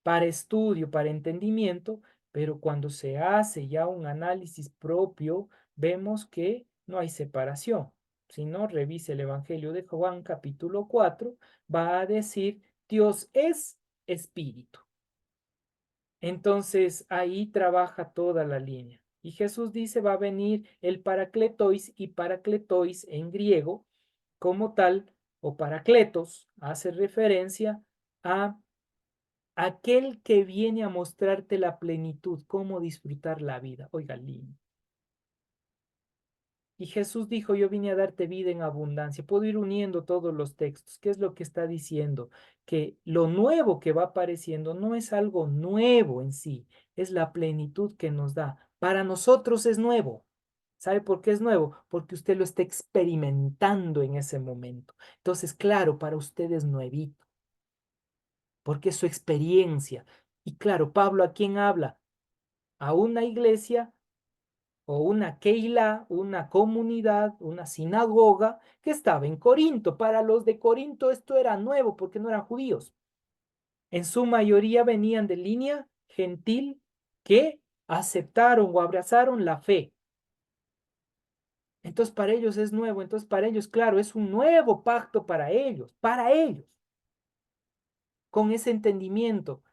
para estudio, para entendimiento, pero cuando se hace ya un análisis propio, vemos que no hay separación. Si no, revise el Evangelio de Juan capítulo 4, va a decir, Dios es espíritu. Entonces ahí trabaja toda la línea. Y Jesús dice, va a venir el paracletois, y paracletois en griego, como tal, o paracletos, hace referencia a aquel que viene a mostrarte la plenitud, cómo disfrutar la vida. Oiga, lindo. Y Jesús dijo, yo vine a darte vida en abundancia. Puedo ir uniendo todos los textos. ¿Qué es lo que está diciendo? Que lo nuevo que va apareciendo no es algo nuevo en sí, es la plenitud que nos da. Para nosotros es nuevo. ¿Sabe por qué es nuevo? Porque usted lo está experimentando en ese momento. Entonces, claro, para usted es nuevito, porque es su experiencia. Y claro, Pablo, ¿a quién habla? A una iglesia o una keila, una comunidad, una sinagoga que estaba en Corinto. Para los de Corinto esto era nuevo porque no eran judíos. En su mayoría venían de línea gentil que aceptaron o abrazaron la fe. Entonces para ellos es nuevo, entonces para ellos, claro, es un nuevo pacto para ellos, con ese entendimiento.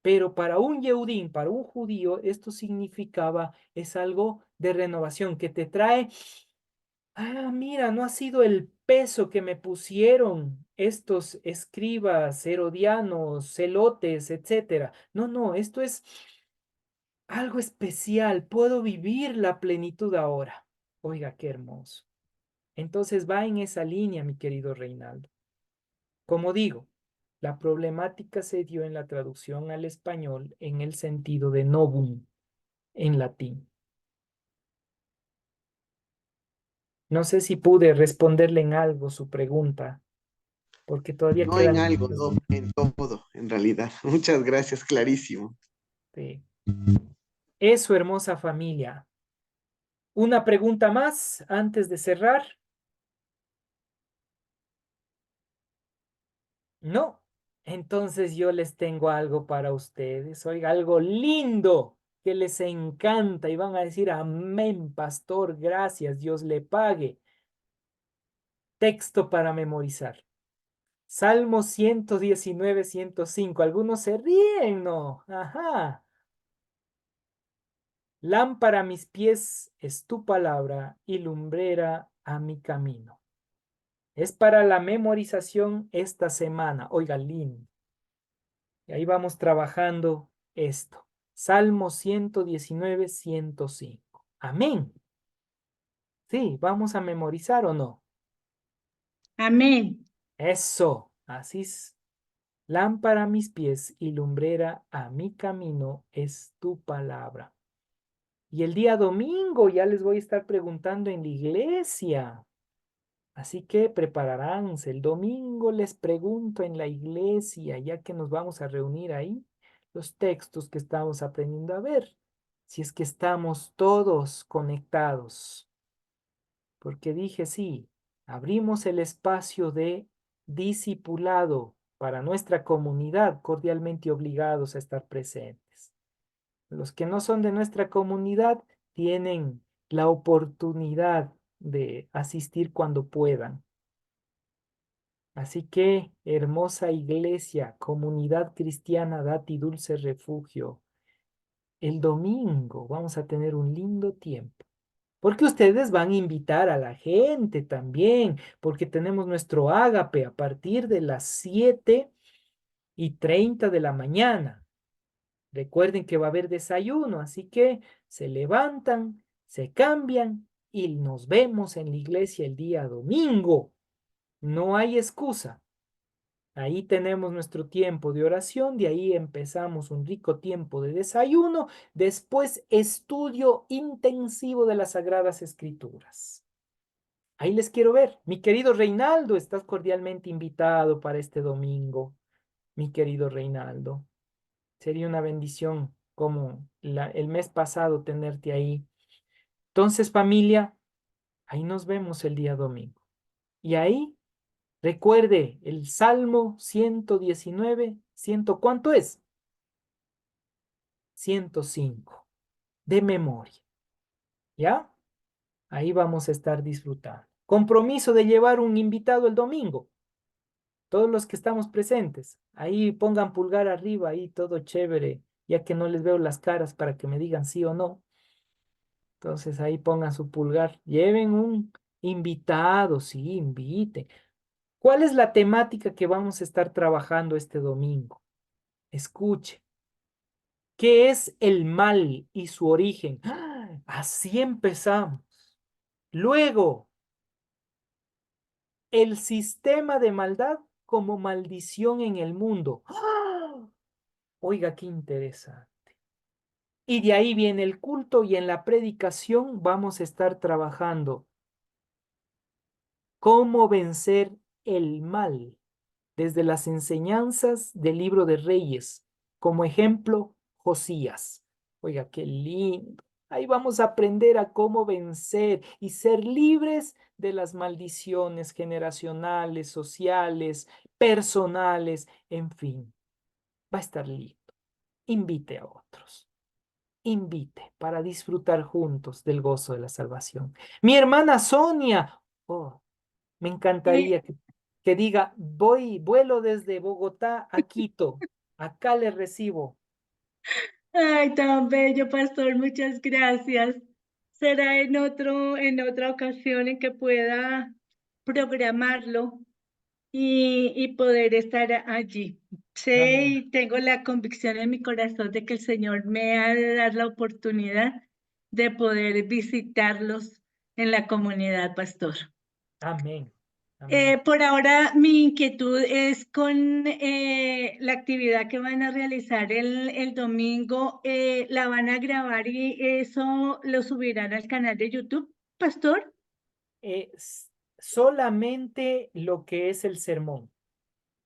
Pero para un Yehudín, para un judío, esto significaba, es algo de renovación que te trae, mira, no ha sido el peso que me pusieron estos escribas, herodianos, celotes, etcétera. No, no, esto es algo especial, puedo vivir la plenitud ahora. Oiga, qué hermoso. Entonces va en esa línea, mi querido Reinaldo. Como digo, la problemática se dio en la traducción al español en el sentido de novum en latín. No sé si pude responderle en algo su pregunta, porque todavía No en quedan algo, muchas no dudas. en todo, en realidad. Muchas gracias, clarísimo. Sí. Eso, hermosa familia. Una pregunta más antes de cerrar. No. Entonces yo les tengo algo para ustedes. Oiga, algo lindo que les encanta y van a decir, amén, pastor, gracias, Dios le pague. Texto para memorizar. Salmo 119, 105. Algunos se ríen, ¿no? Ajá. Lámpara a mis pies es tu palabra y lumbrera a mi camino. Es para la memorización esta semana. Oiga, lindo. Y ahí vamos trabajando esto. Salmo 119, 105. Amén. Sí, ¿vamos a memorizar o no? Amén. Eso, así es. Lámpara a mis pies y lumbrera a mi camino es tu palabra. Y el día domingo ya les voy a estar preguntando en la iglesia. Así que prepararánse. El domingo les pregunto en la iglesia, ya que nos vamos a reunir ahí, los textos que estamos aprendiendo a ver. Si es que estamos todos conectados. Porque dije, sí, abrimos el espacio de discipulado para nuestra comunidad, cordialmente obligados a estar presentes. Los que no son de nuestra comunidad tienen la oportunidad de asistir cuando puedan. Así que, hermosa iglesia, comunidad cristiana, Dati Dulce Refugio, el domingo vamos a tener un lindo tiempo. Porque ustedes van a invitar a la gente también, porque tenemos nuestro ágape a partir de las 7:30 de la mañana. Recuerden que va a haber desayuno, así que se levantan, se cambian y nos vemos en la iglesia el día domingo. No hay excusa. Ahí tenemos nuestro tiempo de oración, de ahí empezamos un rico tiempo de desayuno, después estudio intensivo de las Sagradas Escrituras. Ahí les quiero ver. Mi querido Reinaldo, estás cordialmente invitado para este domingo. Mi querido Reinaldo, sería una bendición como el mes pasado tenerte ahí. Entonces, familia, ahí nos vemos el día domingo. Y ahí, recuerde, el Salmo 119, ¿cuánto es? 105, de memoria. ¿Ya? Ahí vamos a estar disfrutando. Compromiso de llevar un invitado el domingo. Todos los que estamos presentes, ahí pongan pulgar arriba, ahí todo chévere, ya que no les veo las caras para que me digan sí o no. Entonces ahí pongan su pulgar. Lleven un invitado, sí, inviten. ¿Cuál es la temática que vamos a estar trabajando este domingo? Escuche. ¿Qué es el mal y su origen? ¡Ah! Así empezamos. Luego, el sistema de maldad como maldición en el mundo. ¡Ah! Oiga, qué interesante. Y de ahí viene el culto y en la predicación vamos a estar trabajando cómo vencer el mal desde las enseñanzas del libro de Reyes. Como ejemplo, Josías. Oiga, qué lindo. Ahí vamos a aprender a cómo vencer y ser libres de las maldiciones generacionales, sociales, personales, en fin. Va a estar lindo. Invite a otros. Invite para disfrutar juntos del gozo de la salvación. Mi hermana Sonia, oh, me encantaría que diga, vuelo desde Bogotá a Quito, acá le recibo. Ay, tan bello, pastor, muchas gracias. Será en otra ocasión en que pueda programarlo y poder estar allí. Sé Amén. y tengo la convicción en mi corazón de que el Señor me ha de dar la oportunidad de poder visitarlos en la comunidad, pastor. Amén. Amén. Por ahora, mi inquietud es con la actividad que van a realizar el domingo. ¿La van a grabar y eso lo subirán al canal de YouTube, pastor? Solamente lo que es el sermón,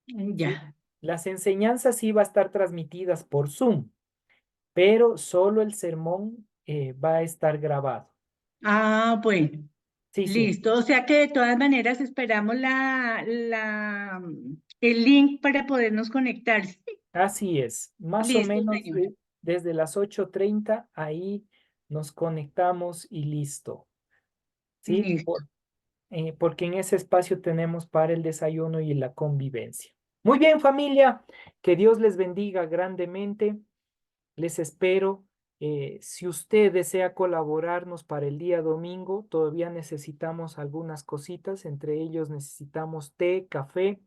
¿sí? Ya. Las enseñanzas sí va a estar transmitidas por Zoom, pero solo el sermón va a estar grabado. Ah, bueno. Sí, sí, Listo. O sea que de todas maneras esperamos el link para podernos conectar. Sí. así es. Más o Listo, menos señor. desde las 8:30 ahí nos conectamos y listo. ¿Sí? Listo. Porque en ese espacio tenemos para el desayuno y la convivencia. Muy bien, familia, que Dios les bendiga grandemente. Les espero. Si usted desea colaborarnos para el día domingo, todavía necesitamos algunas cositas, entre ellos necesitamos té, café,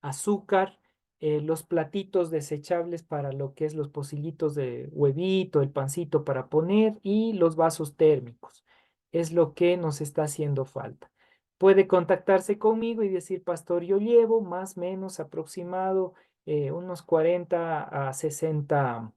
azúcar, los platitos desechables para lo que es los pocillitos de huevito, el pancito para poner y los vasos térmicos. Es lo que nos está haciendo falta. puede contactarse conmigo y decir, pastor, yo llevo más o menos aproximado unos 40 a 60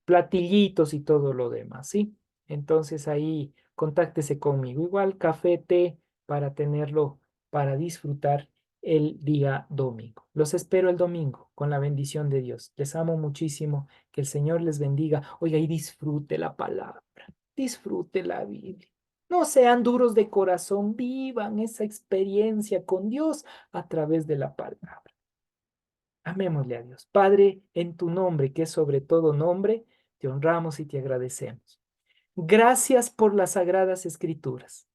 platillitos y todo lo demás, ¿sí? Entonces ahí contáctese conmigo. Igual café, té para tenerlo, para disfrutar el día domingo. Los espero el domingo con la bendición de Dios. Les amo muchísimo. Que el Señor les bendiga. Oiga, y disfrute la palabra. Disfrute la Biblia. No sean duros de corazón. Vivan esa experiencia con Dios a través de la palabra. Amémosle a Dios. Padre, en tu nombre, que es sobre todo nombre, te honramos y te agradecemos. Gracias por las sagradas escrituras,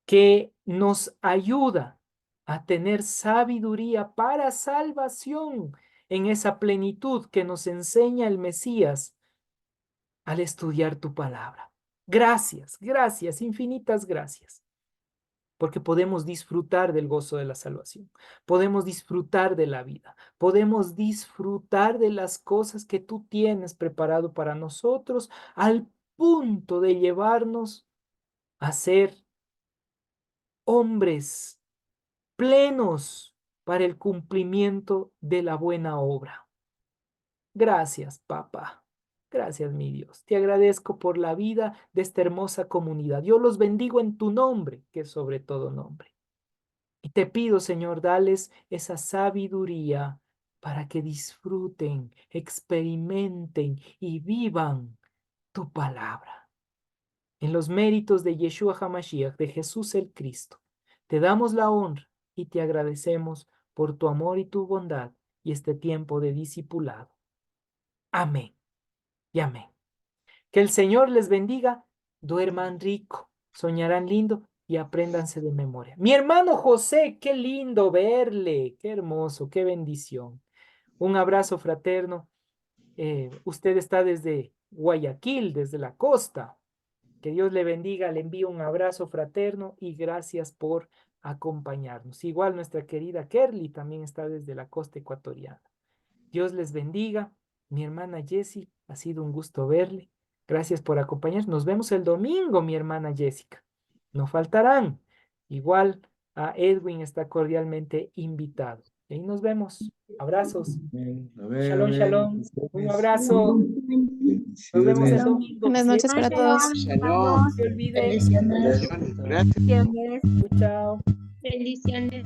que nos ayuda a tener sabiduría para salvación en esa plenitud que nos enseña el Mesías al estudiar tu palabra. Gracias, gracias, infinitas gracias. Porque podemos disfrutar del gozo de la salvación, podemos disfrutar de la vida, podemos disfrutar de las cosas que tú tienes preparado para nosotros al punto de llevarnos a ser hombres plenos para el cumplimiento de la buena obra. Gracias, papá. Gracias, mi Dios. Te agradezco por la vida de esta hermosa comunidad. Yo los bendigo en tu nombre, que es sobre todo nombre. Y te pido, Señor, dales esa sabiduría para que disfruten, experimenten y vivan tu palabra. En los méritos de Yeshua HaMashiach, de Jesús el Cristo, te damos la honra y te agradecemos por tu amor y tu bondad y este tiempo de discipulado. Amén y amén. Que el Señor les bendiga, duerman rico, soñarán lindo y apréndanse de memoria. Mi hermano José, qué lindo verle, qué hermoso, qué bendición. Un abrazo fraterno. Usted está desde Guayaquil, desde la costa. Que Dios le bendiga, le envío un abrazo fraterno y gracias por acompañarnos. Igual nuestra querida Kerly también está desde la costa ecuatoriana. Dios les bendiga. Mi hermana Jessie, ha sido un gusto verle. Gracias por acompañarnos. Nos vemos el domingo, mi hermana Jessica. No faltarán. Igual a Edwin está cordialmente invitado. Y ahí nos vemos. Abrazos. Amén, Shalom, amén. shalom. Un abrazo. Nos vemos el domingo. Buenas noches para todos. Shalom. No se olvide. Bendiciones. Gracias. Bendiciones. Chao. Bendiciones.